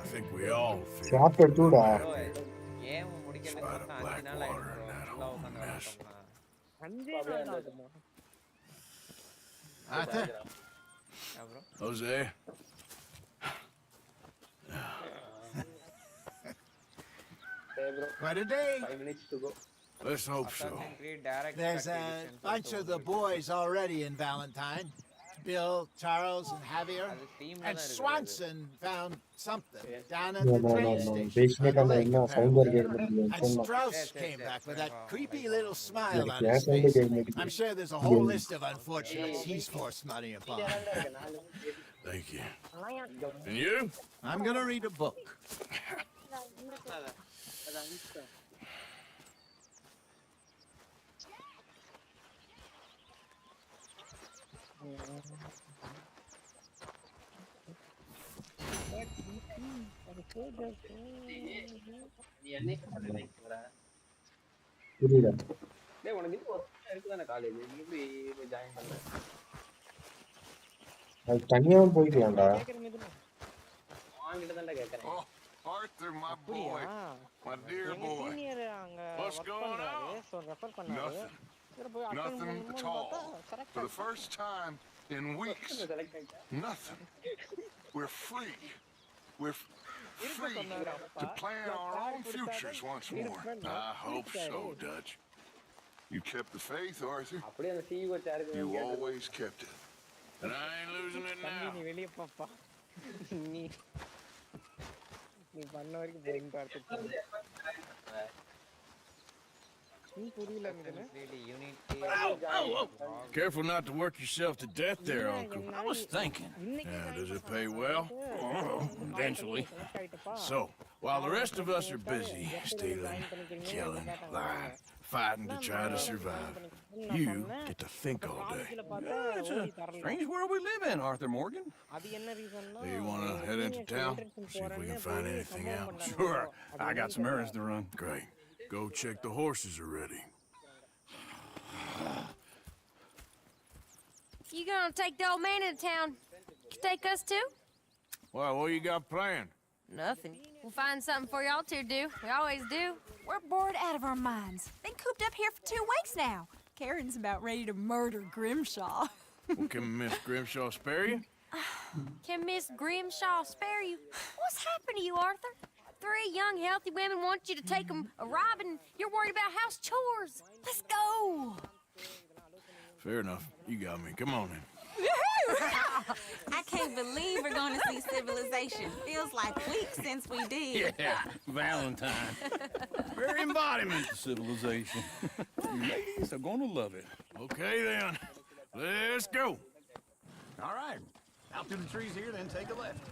I think we all feel chapter 2டா. ஏன் முடிக்கல Spot of 5 நாள் Blackwater and that ஆயிடுச்சு. whole mess. 5 நாள் ஆகுமா? Arthur? அப்புறம் Jose, bro. Quite a day. 5 minutes to go. Let's hope so. Assassin's Creed direct There's strike a edition bunch also of the வந்திருக்கு. boys already in Valentine. Bill, Charles, and Javier. அது Steamல And தான் இருக்குது அது. Swanson found something down at No, the no, no, train no. station. Basically, on the I'm lake, not sound apparently. work And Strauss Yes, yes, came yes, back with yes, that oh, creepy my little smile Yeah, on yeah, his sound face. work. I'm sure there's a whole Yeah. list of unfortunates he's forced money upon. Thank you. And you? I'm gonna read a book. புரியல. டேய் உனக்கு இது ஒரு இருக்குதானே college நீ எப்படி போய் join பண்ண? அது தனியாவும் போய்க்கலாம்டா. வாங்கிட்டு தான்டா கேக்குறேன். Oh, Arthur, my boy. My dear boy. Senior அங்க What's ஒர்க் going பண்றாரு on? சோ ரெஃபர் பண்ணாரு Nothing. சரி போய் அட்டெண்ட் Nothing பண்ணனும்னு at பார்த்தா all. Correct For the first time in weeks. Select ஆயிட்டா? Nothing. We're free. We're free சொன்னாரு அப்பா to plan our own futures once more. I hope so, Dutch. You kept the faith, Arthur. அப்படியே அந்த CEO சேருக்கு You கேட்டது. always kept it. And I ain't losing it தம்பி now. நீ வெளிய போப்பா நீ நீ பண்ண வரைக்கும் போயிங் பார்த்துட்டு நீ புரியல எனக்கு Assassin's Creed Unity. Careful not to work yourself to death there, Uncle. I was thinking. Yeah, does it pay well? Eventually. So, while the rest of us are busy stealing, killing, lying, fighting to try to survive, you get to think all day. It's a strange world we live in, Arthur Morgan. அது என்ன ரீசன்னா Do you want to head into town? See if we can find anything out. Sure, I got some errands to run. Great. Go check the horses are ready. You gonna take the old man into town? Take us too? Well, what you got planned? Nothing. We'll find something for y'all to do. We always do. We're bored out of our minds. Been cooped up here for 2 weeks now. Karen's about ready to murder Grimshaw. Well, can Miss Grimshaw spare you? Can Miss Grimshaw spare you? What's happened to you, Arthur? 3 young, healthy women want you to take them a robbing. You're worried about house chores. Let's go. Fair enough. You got me. Come on then. I can't believe we're going to see civilization. Feels like weeks since we did. Yeah, Valentine. Very embodiment of civilization. You ladies are gonna love it. Okay then. Let's go. All right. Out through the trees here, then take a left.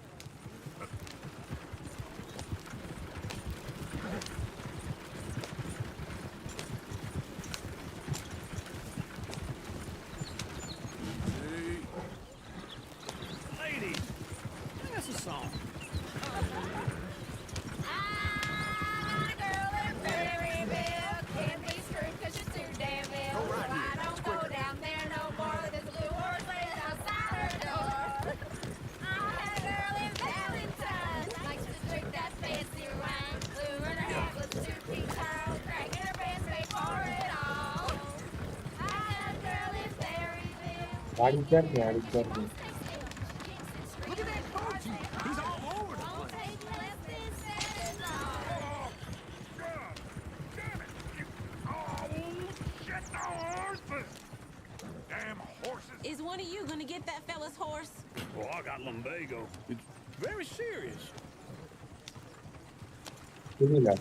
Ladies, sing us a song. ஆடிட்டா இருக்கு, ஆடிட்டா இருக்கு. Look at that Archie. He's all over the place. Damn horses. Is one of you going to get that fella's horse? Oh, I got lumbago. It's very serious. புரியல.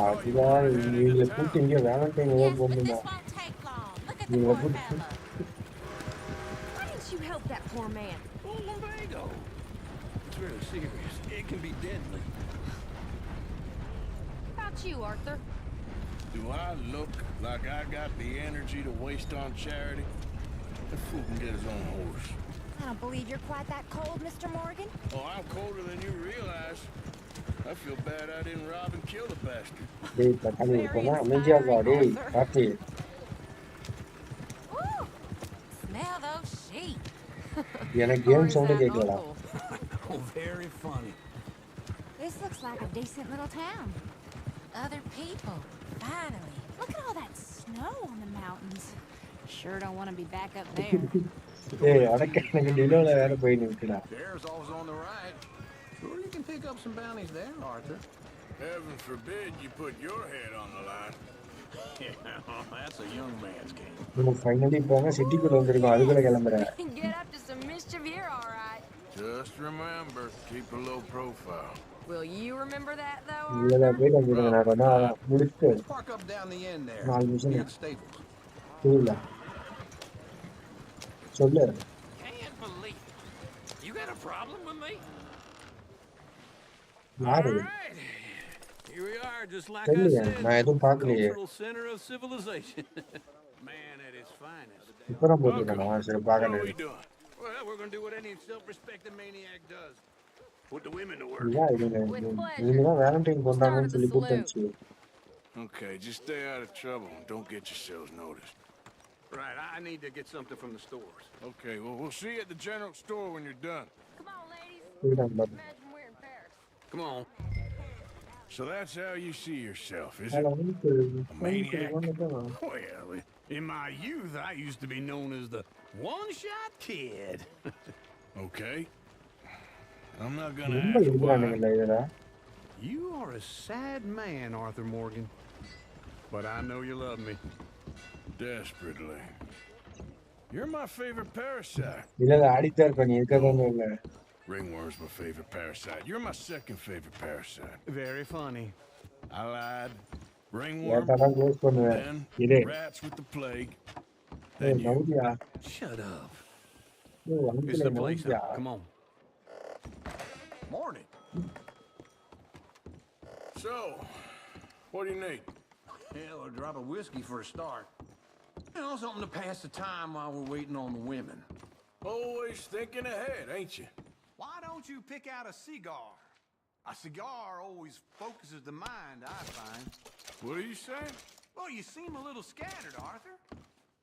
அதுதான் இவங்களை கூட்டி இங்க Valentine ஏதோ Yes, but போடணுமா? this won't take long. Look at the இவங்களை poor கூட்டி fella. Why didn't you help that poor man? Oh, lumbago. It's very serious. It can be deadly. How about you, Arthur? Do I look like I got the energy to waste on charity? That fool can get his own horse. I don't believe you're quite that cold, Mr. Morgan. Oh, I'm colder than you realize. I feel bad I didn't rob and kill the bastard. டேய் தக்காளி போனா அமைதியா இருக்கா டேய் காத்து. Ooh, smell those sheep. எனக்கு game sound கேட்கலடா. Oh, very funny. This looks like a decent little town. Other people, finally. Look at all that snow on the mountains. Sure don't want to be back up there. டேய் அடக்க எனக்கு டிலோல வேற போய் நிக்குடா. There's always on the right. Sure, you can pick up some bounties there, Arthur. Heaven forbid you put your head on the line. Yeah, that's a young man's game. Finally போங்க சிட்டிக்குள்ள வந்திருக்கோம் அதுக்குள்ள கிளம்புறேன். Get up to some mischief here, all right. Just remember, keep a low profile. Will you remember that, though? இல்ல போயிட்டு வந்துருங்க நான் கொஞ்ச நேரம் முடிச்சுட்டு Park up down the end there. 4 நிமிஷம் Near the stables. இல்ல சொல்லு. Can't believe it. You got a problem with me? யாரு Here we are, just like I தெரியல said. நான் எதுவும் பார்க்கலையே. Cultural center of civilization. Man at his finest. இப்பதான் போட்டுருக்கானா சரி பார்க்கணும். Well, we're gonna do what any self-respecting maniac does. Put the women to work. இல்ல இதுதான் வேலண்டைன் கொண்டாடுறேன்னு சொல்லி கூப்பிட்டு. Okay, just stay out of trouble and don't get yourselves noticed. Right, I need to get something from the stores. Okay, well, we'll see you at the general store when you're done. Come on, ladies. போயிட்டாங்க பாரு. Imagine we're in Paris. Come on. So that's how you see yourself, is it? அதுல வந்து A maniac? Well, in my youth, I used to be known as the one-shot kid. Okay. I'm not gonna ரொம்ப ask why. இருக்குறானுங்கல்ல இதுல. You are a sad man, Arthur Morgan. But I know you love me. Desperately. You're my favorite parasite. இல்ல auditor பண்ணி இருக்கறதும் இல்ல. Ringworm's my favorite parasite. You're my second favorite parasite. Very funny. I lied. Ringworm, ஏட்டாதான் close பண்ணுவேன். then இதே. rats with the plague. ஏய் நவுதியா. Shut up. ஏய் It's வந்துல the place. நவுதியா. Come on. Morning. So, what do you need? Hell, a drop of whiskey for a start. You know, something to pass the time while we're waiting on the women. Always thinking ahead, ain't you? Why don't you pick out a cigar? A cigar always focuses the mind, I find. What are you saying? Well, you seem a little scattered, Arthur.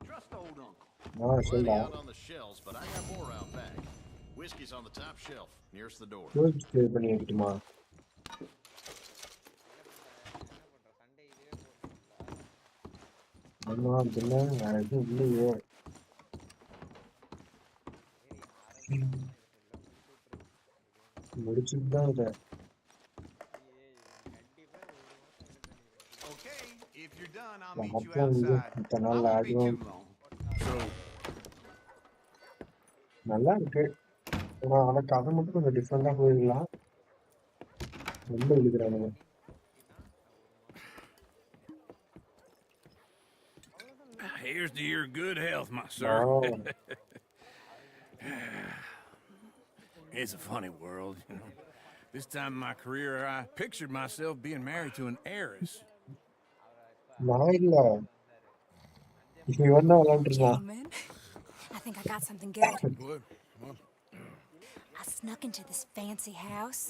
Trust old uncle. நான் சொல்லா. Out on the shelves, but I got more out back. Whiskey's on the top shelf, nearest the door. Close play பண்ணி வைக்கட்டுமா? ஆமா பின்ன வேற எதுவும் இல்லையே. முடிச்சுட்டு தான் இதை. Okay, if you're done, I'll meet you நமக்கும் இது outside. இத்தனை I நாள் won't be ஆகும். too long. நல்லா இருக்கு. ஆனா அந்த கதை மட்டும் கொஞ்சம் டிஃப்ரெண்டா போயிடலாம். ரொம்ப இழுக்கிறானுங்க. Here's to your good health, my sir. Oh. It's a funny world, you know. This time in my career, I pictured myself being married to an heiress. நான் இல்ல. இவன் தான் விளையாண்டுருக்கான். Gentlemen, I think I got something good. What? What? I snuck into this fancy house.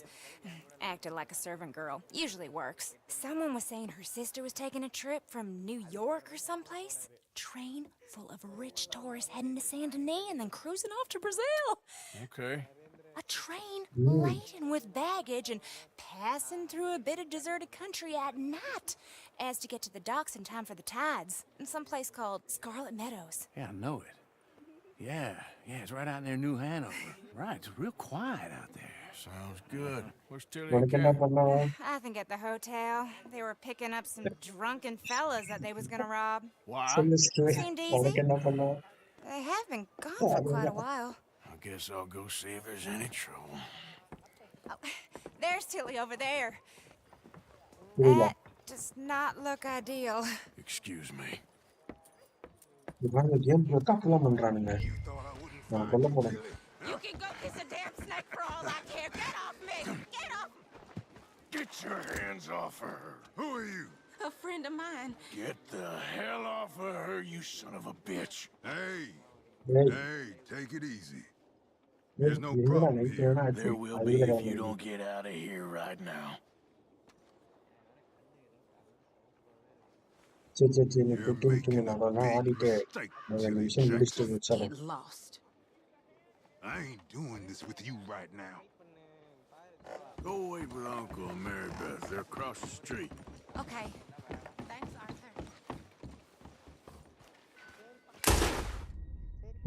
Acted like a servant girl. Usually works. Someone was saying her sister was taking a trip from New York or someplace. Train full of rich tourists heading to Saint Denis and then cruising off to Brazil. Okay. A train laden with baggage and passing through a bit of deserted country at night as to get to the docks in time for the tides in some place called Scarlet Meadows. Yeah, I know it. Yeah, it's right out near New Hanover. Right, it's real quiet out there. Sounds good. Where's Tilly and உனக்கு என்ன Kat? பண்ணா? I think at the hotel they were picking up some drunken fellas that they was gonna rob. Why? சொல்லு story. Seemed easy. உனக்கு என்ன பண்ணா? They have been gone for quite a while. I guess I'll go see if there's any trouble. Oh, there's Tilly over there. புரியல. That does not look ideal. Excuse me. இவங்க game ப்ளோக்காப்லாம் பண்றானுங்க. நான் கொல்ல போறேன். You can go kiss a damn snake for all I care. Get off me! Get off! Get your hands off her. Who are you? A friend of mine. Get the hell off of her, you son of a bitch. Hey, Hey. hey, take it easy. ஏய், There's no இருடா, problem night here. வேணா ஆச்சு. There will அது be வேற if you ஒண்ணு. don't get out of here right now. சரி நீ கூட்டு விட்டுங்க நான் அதெல்லாம் ஆடிட்டு அந்த விஷயம் முடிச்சுட்டு வச்சாலும். Get lost. I ain't doing this with you right now. Go wait with Uncle and Mary Beth. They're across the street. Okay. Thanks, Arthur.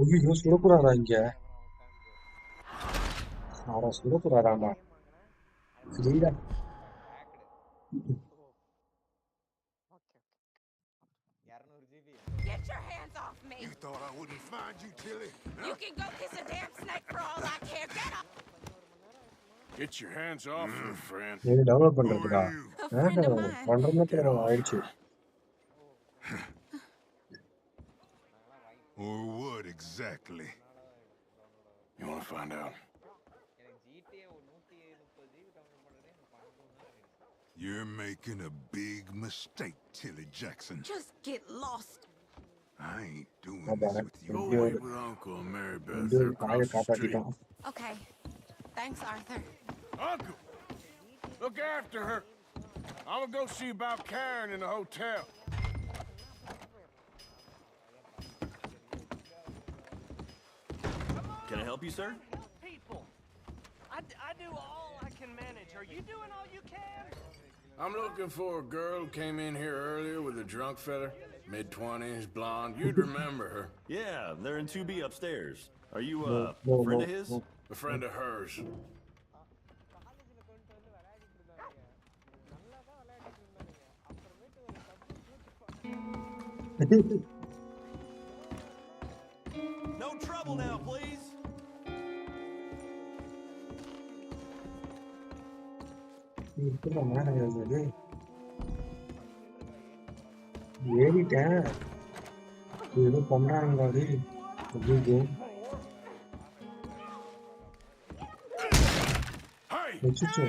ஐயோ சுடக்கூடாதா இங்க? ஆடா சுடக்கூடாதாண்டா. சரிடா. Get your hands off me! You thought I wouldn't find you, Tilly? You can go kiss a damn snake for all I care. Get up! Get your hands off her, friend. இது download பண்றதுக்கா? A friend of mine. பண்றதுக்கு ஆயிடுச்சு. Or what exactly? You want to find out? You're making a big mistake, Tilly Jackson. Just get lost. I ain't doing அதான் this with you. Go wait with Uncle and Mary Beth. வந்து They're காயை across the street. காப்பாத்திட்டான். Okay. Thanks, Arthur. Uncle! Look after her. I'm gonna go see about Karen in the hotel. Can I help you, sir? People, I do all I can manage. Are you doing all you can? I'm looking for a girl who came in here earlier with a drunk fella. Mid-20s, blonde. You'd remember her. Yeah, they're in 2B upstairs. Are you No, a friend of his? A friend of hers. No trouble now, please. இப்பதான் மேலே ஏறுது. ஏறிட்டேன். ஏதோ பண்றாங்க அது. ஐயோ. Hey! வச்சுச்சு.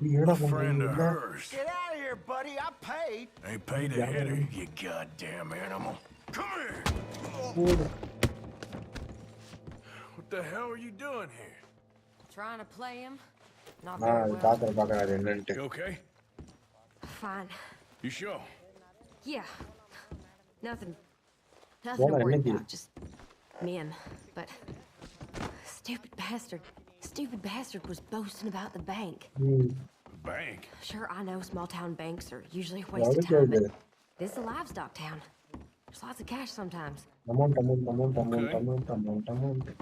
என்னடா A friend of பண்றீங்க? hers. Get out of here, buddy. I paid. Ain't paid to hit her, you goddamn animal. Come here! போடு. What the hell are you doing here? Trying to play him? Not நான் very அது well. பாக்குறேன் அது என்னன்ட்டு. You okay? Fine. You sure? Yeah. Nothing to Well, I worry need you. about. Just men. But stupid bastard was boasting about the bank. ம். Bank? Sure, I know small town banks are usually a waste of எதுக்கு time, இது? but this is a livestock town. There's lots of cash sometimes. Amount.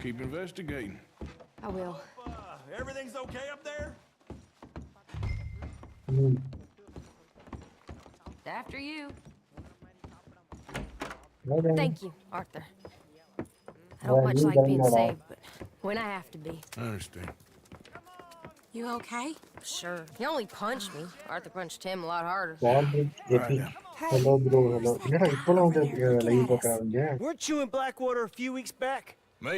Keep investigating. I will. Everything's okay up there? ம். After you. Okay. Thank you, Arthur. I Well, don't much you like done being that all. saved, but when I have to be. I understand. You okay? Sure. He only punched me. Arthur punched him a lot harder. Hello bro, hello. என்னடா இப்போலாம் வந்து live பார்க்கறாங்க? Weren't you in Blackwater a few weeks back? Me?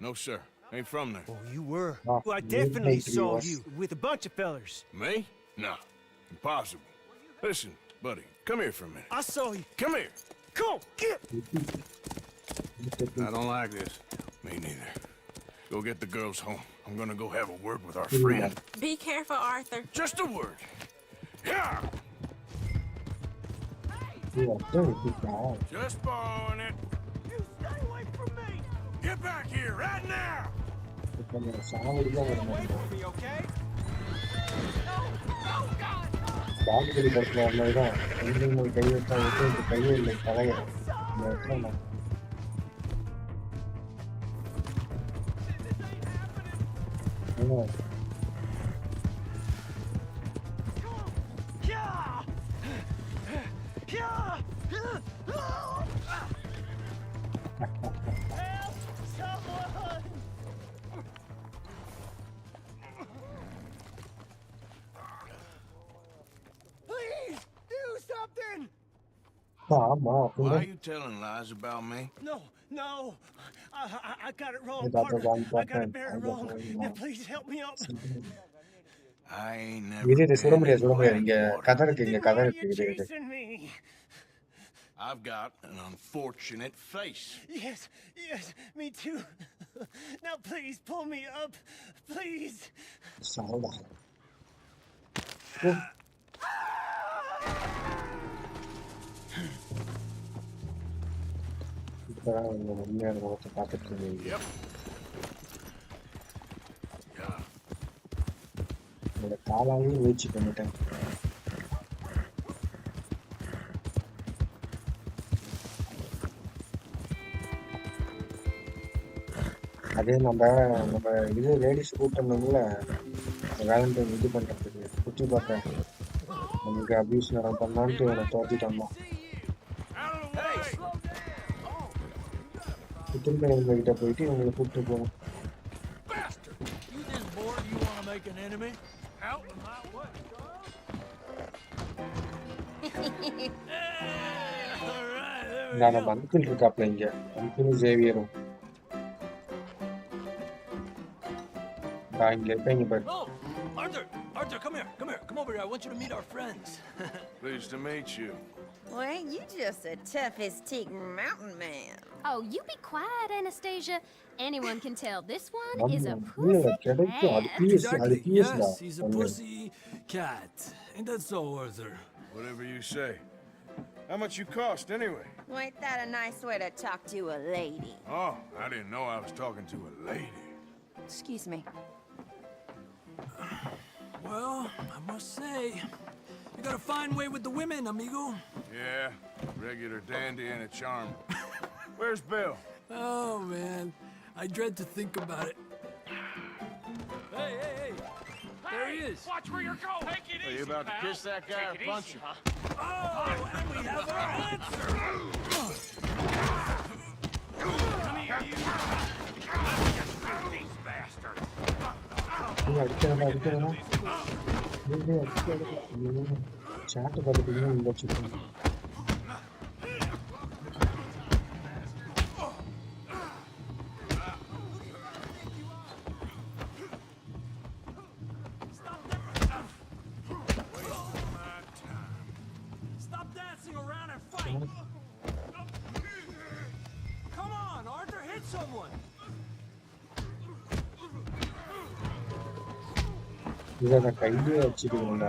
No, sir. Ain't from there. Oh, you were. Ah, Well, I you definitely think he saw was. you with a bunch of fellers. Me? No. Impossible. Listen, buddy, come here for a minute. I saw you. Come here. Come on, get. I don't like this. Me neither. Go get the girls home. I'm gonna go have a word with our friend. Be careful, Arthur. Just a word. Yeah. Just borrowing it. You stay away from me. Get back here right now. Me, okay? Baahubali படத்துல மாதிரிதான் எங்கேயும் கை வச்சா விட்டு இந்த கையே இல்லை தலைய இந்த இடத்துல நான் Please do something. ஆமா Why are you telling lies about me? No. I got it wrong, You got the partner. wrong I got partner. it very I got wrong. the wrong Now one. please help me up. I ain't never. இது சொல்ல முடியாது இங்க Blackwater. கதை இருக்கு இங்க கதை Why are இருக்கு you இது இது chasing me? I've got an unfortunate face. Yes, me too. Now please pull me up, please. சாவடா இப்பதான் உங்க உண்மையான முகத்தை பார்த்துட்டு இருக்கீங்க Yep. Yeah. என்னோட காலாலையும் முயற்சி பண்ணிட்டேன் அதே நம்ம இது லேடிஸ் கூட்டணும்ல வேலண்டைன் இது பண்றதுக்கு குட்டி பார்த்தேன் நமக்கு அபியூஸ் நேரம் பண்ணான்ட்டு இவனை தோத்திட்டான் திரும்ப இவங்க கிட்ட போயிட்டு இவங்களை கூப்பிட்டு போகணும். You this bored you want to make an enemy? Out of my way. நான் நம்ம அங்கிள் இருக்காப்ல இங்க அங்கிளும் ஜேவியரும் இங்க இருப்பீங்க பாரு. Oh, Arthur, come here, come over here. I want you to meet our friends. Pleased to meet you. Well, ain't you just the toughest teak mountain man? Oh, you be quiet, Anastasia. Anyone can tell this one is a கிடைக்கும் அது pussycat. Piece அது piece Yes, he's a pussy cat. Ain't that so, Arthur? Whatever you say. How much you cost anyway? Well, ain't that a nice way to talk to a lady? Oh, I didn't know I was talking to a lady. Excuse me. Well, I must say, you got a fine way with the women, amigo. Yeah, regular dandy and a charm. Where's Bill? Oh, man. I dread to think about it. Hey! There he is. Watch where you're going. Take it Are you about to kiss that guy or punch him? Oh, and we have our answer. Come here, you. These bastards. அடிக்கிறதா சாட்டு பார்த்துட்டு வச்சுக்கோங்க. Stop dancing around and fight. Come on, Arthur, hit someone. இதை நான் கையிலே வச்சுக்கோங்க.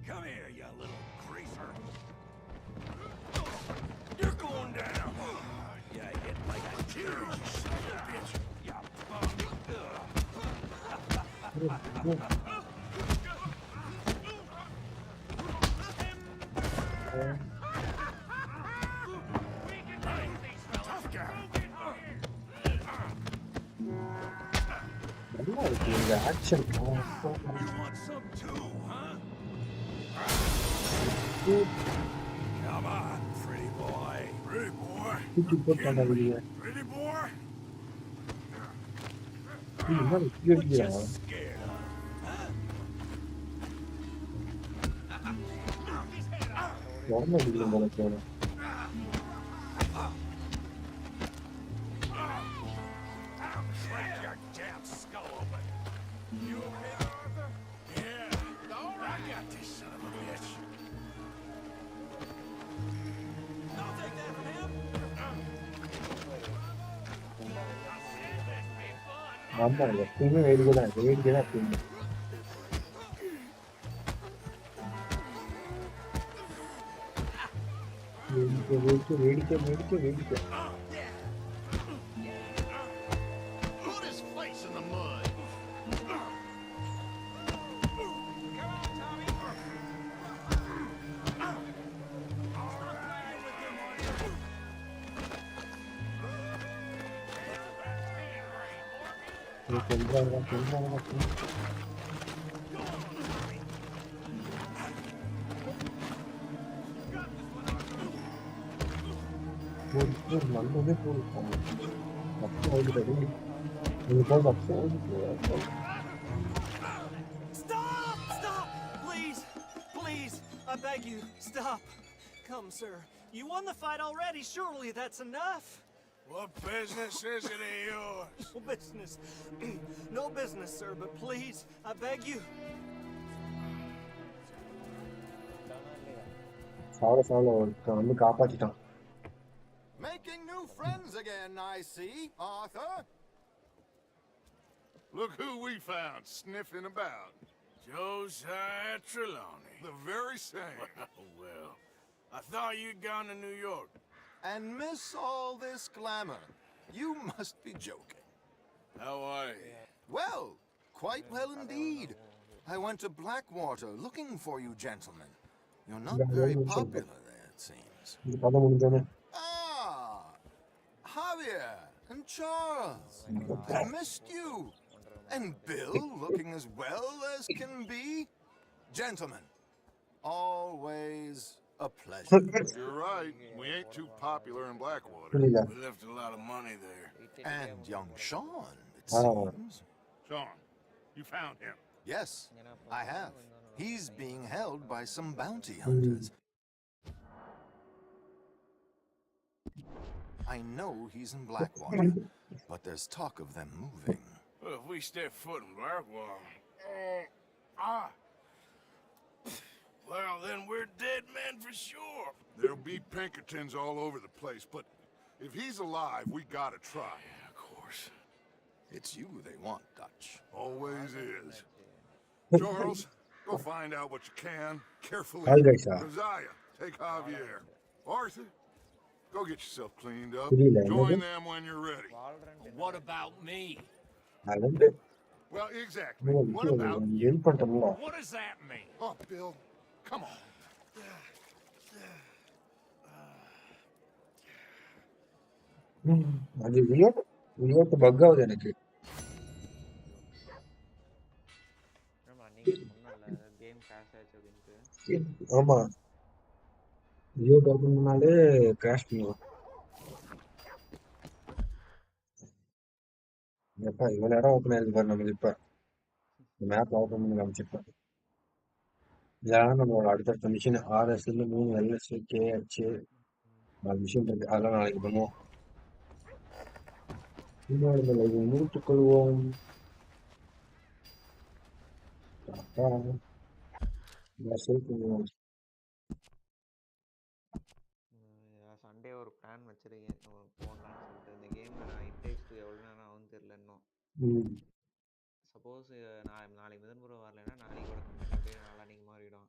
Come here, you little greaser. You're going down. Yeah, hit like a deer, you son of a bitch. Yeah, நல்லா இருக்கு இந்த action. Come on, pretty boy. Pretty boy. தூக்கி போட்டாங்க வெளியே. Pretty boy. என்ன கேட்கிறாங்க? உடனே அடிக்கணும் போல தோணும். ஆமா எப்பயுமே வேடிக்கை தான் எப்பயுமே. வேடிக்கை. Put his face in the mud. நல்லதே போயிருக்காங்க. Stop! Please, I beg you, stop. Come, sir. You won the fight already. Surely that's enough. What business is it of yours? No business. No business, sir, but please, I beg you. வந்து காப்பாத்திட்டான். Making new friends again, I see, Arthur. Look who we found sniffing about. Josiah Trelawney. The very same. Well, I thought you'd gone to New York. And miss all this glamour. You must be joking. How are you? Well, quite well indeed. I went to Blackwater looking for you gentlemen. You're not very popular there, it seems. இந்த கதை முடிஞ்சோனே Ah, Javier. And Charles, I missed you. And Bill looking as well as can be. Gentlemen, always a pleasure. You're right. We ain't too popular in Blackwater. புரியல. We left a lot of money there. And young Sean, it Ah. seems. Sean, you found him. Yes, I have. He's being held by some bounty hunters. I know he's in Blackwater, but there's talk of them moving. Well, if we step foot in Blackwater, well, then we're dead men for sure. There'll be Pinkertons all over the place, but if he's alive, we gotta try. Yeah, of course. It's you they want, Dutch. Always is. Charles, go find out what you can, carefully. Hi, guys. Rosiah, take Javier. Arthur, go get yourself cleaned up. புரியல. Join என்னது? them when you're ready. What about me? அது Well, exactly. What about you? Help பண்ணிட்டோம்ல. What does that mean? Oh, Bill, come on. அது வியோட் buck ஆகுது எனக்கு. ஆமா நீங்க சொன்னல கேம் கிராஷ் ஆச்சு அப்படின்ட்டு. ஆமா வியோட் ஓபன் பண்ணாலே கிராஷ் பண்ணும். எப்பா இவ்வளவு நேரம் ஓபன் ஆயிருக்கு பாரு நம்ம இப்ப மேப்ல ஓபன் பண்ணி காமிச்சிருப்பேன். இதெல்லாம் நம்மளோட அடுத்தடுத்த machine RSL 3 LS KH 4 machine இருக்கு. அதெல்லாம் நாளைக்கு பண்ணுவோம். இன்னொரு இதை முடித்துக் கொள்வோம். சண்டே ஒரு பிளான் வச்சிருக்கேன் போடலாம்னு சொல்லிட்டு. இந்த கேம்ல நான் இட் டேக்ஸ் 2 எவ்வளவு நேரம் ஆகும் தெரியல இன்னும். சப்போஸ் நாளைக்கு முதன்புறம் வரலைன்னா நாளைக்கு கூட கம்ப்ளீட் அப்படியே நாளான்னைக்கு மாறிடும்.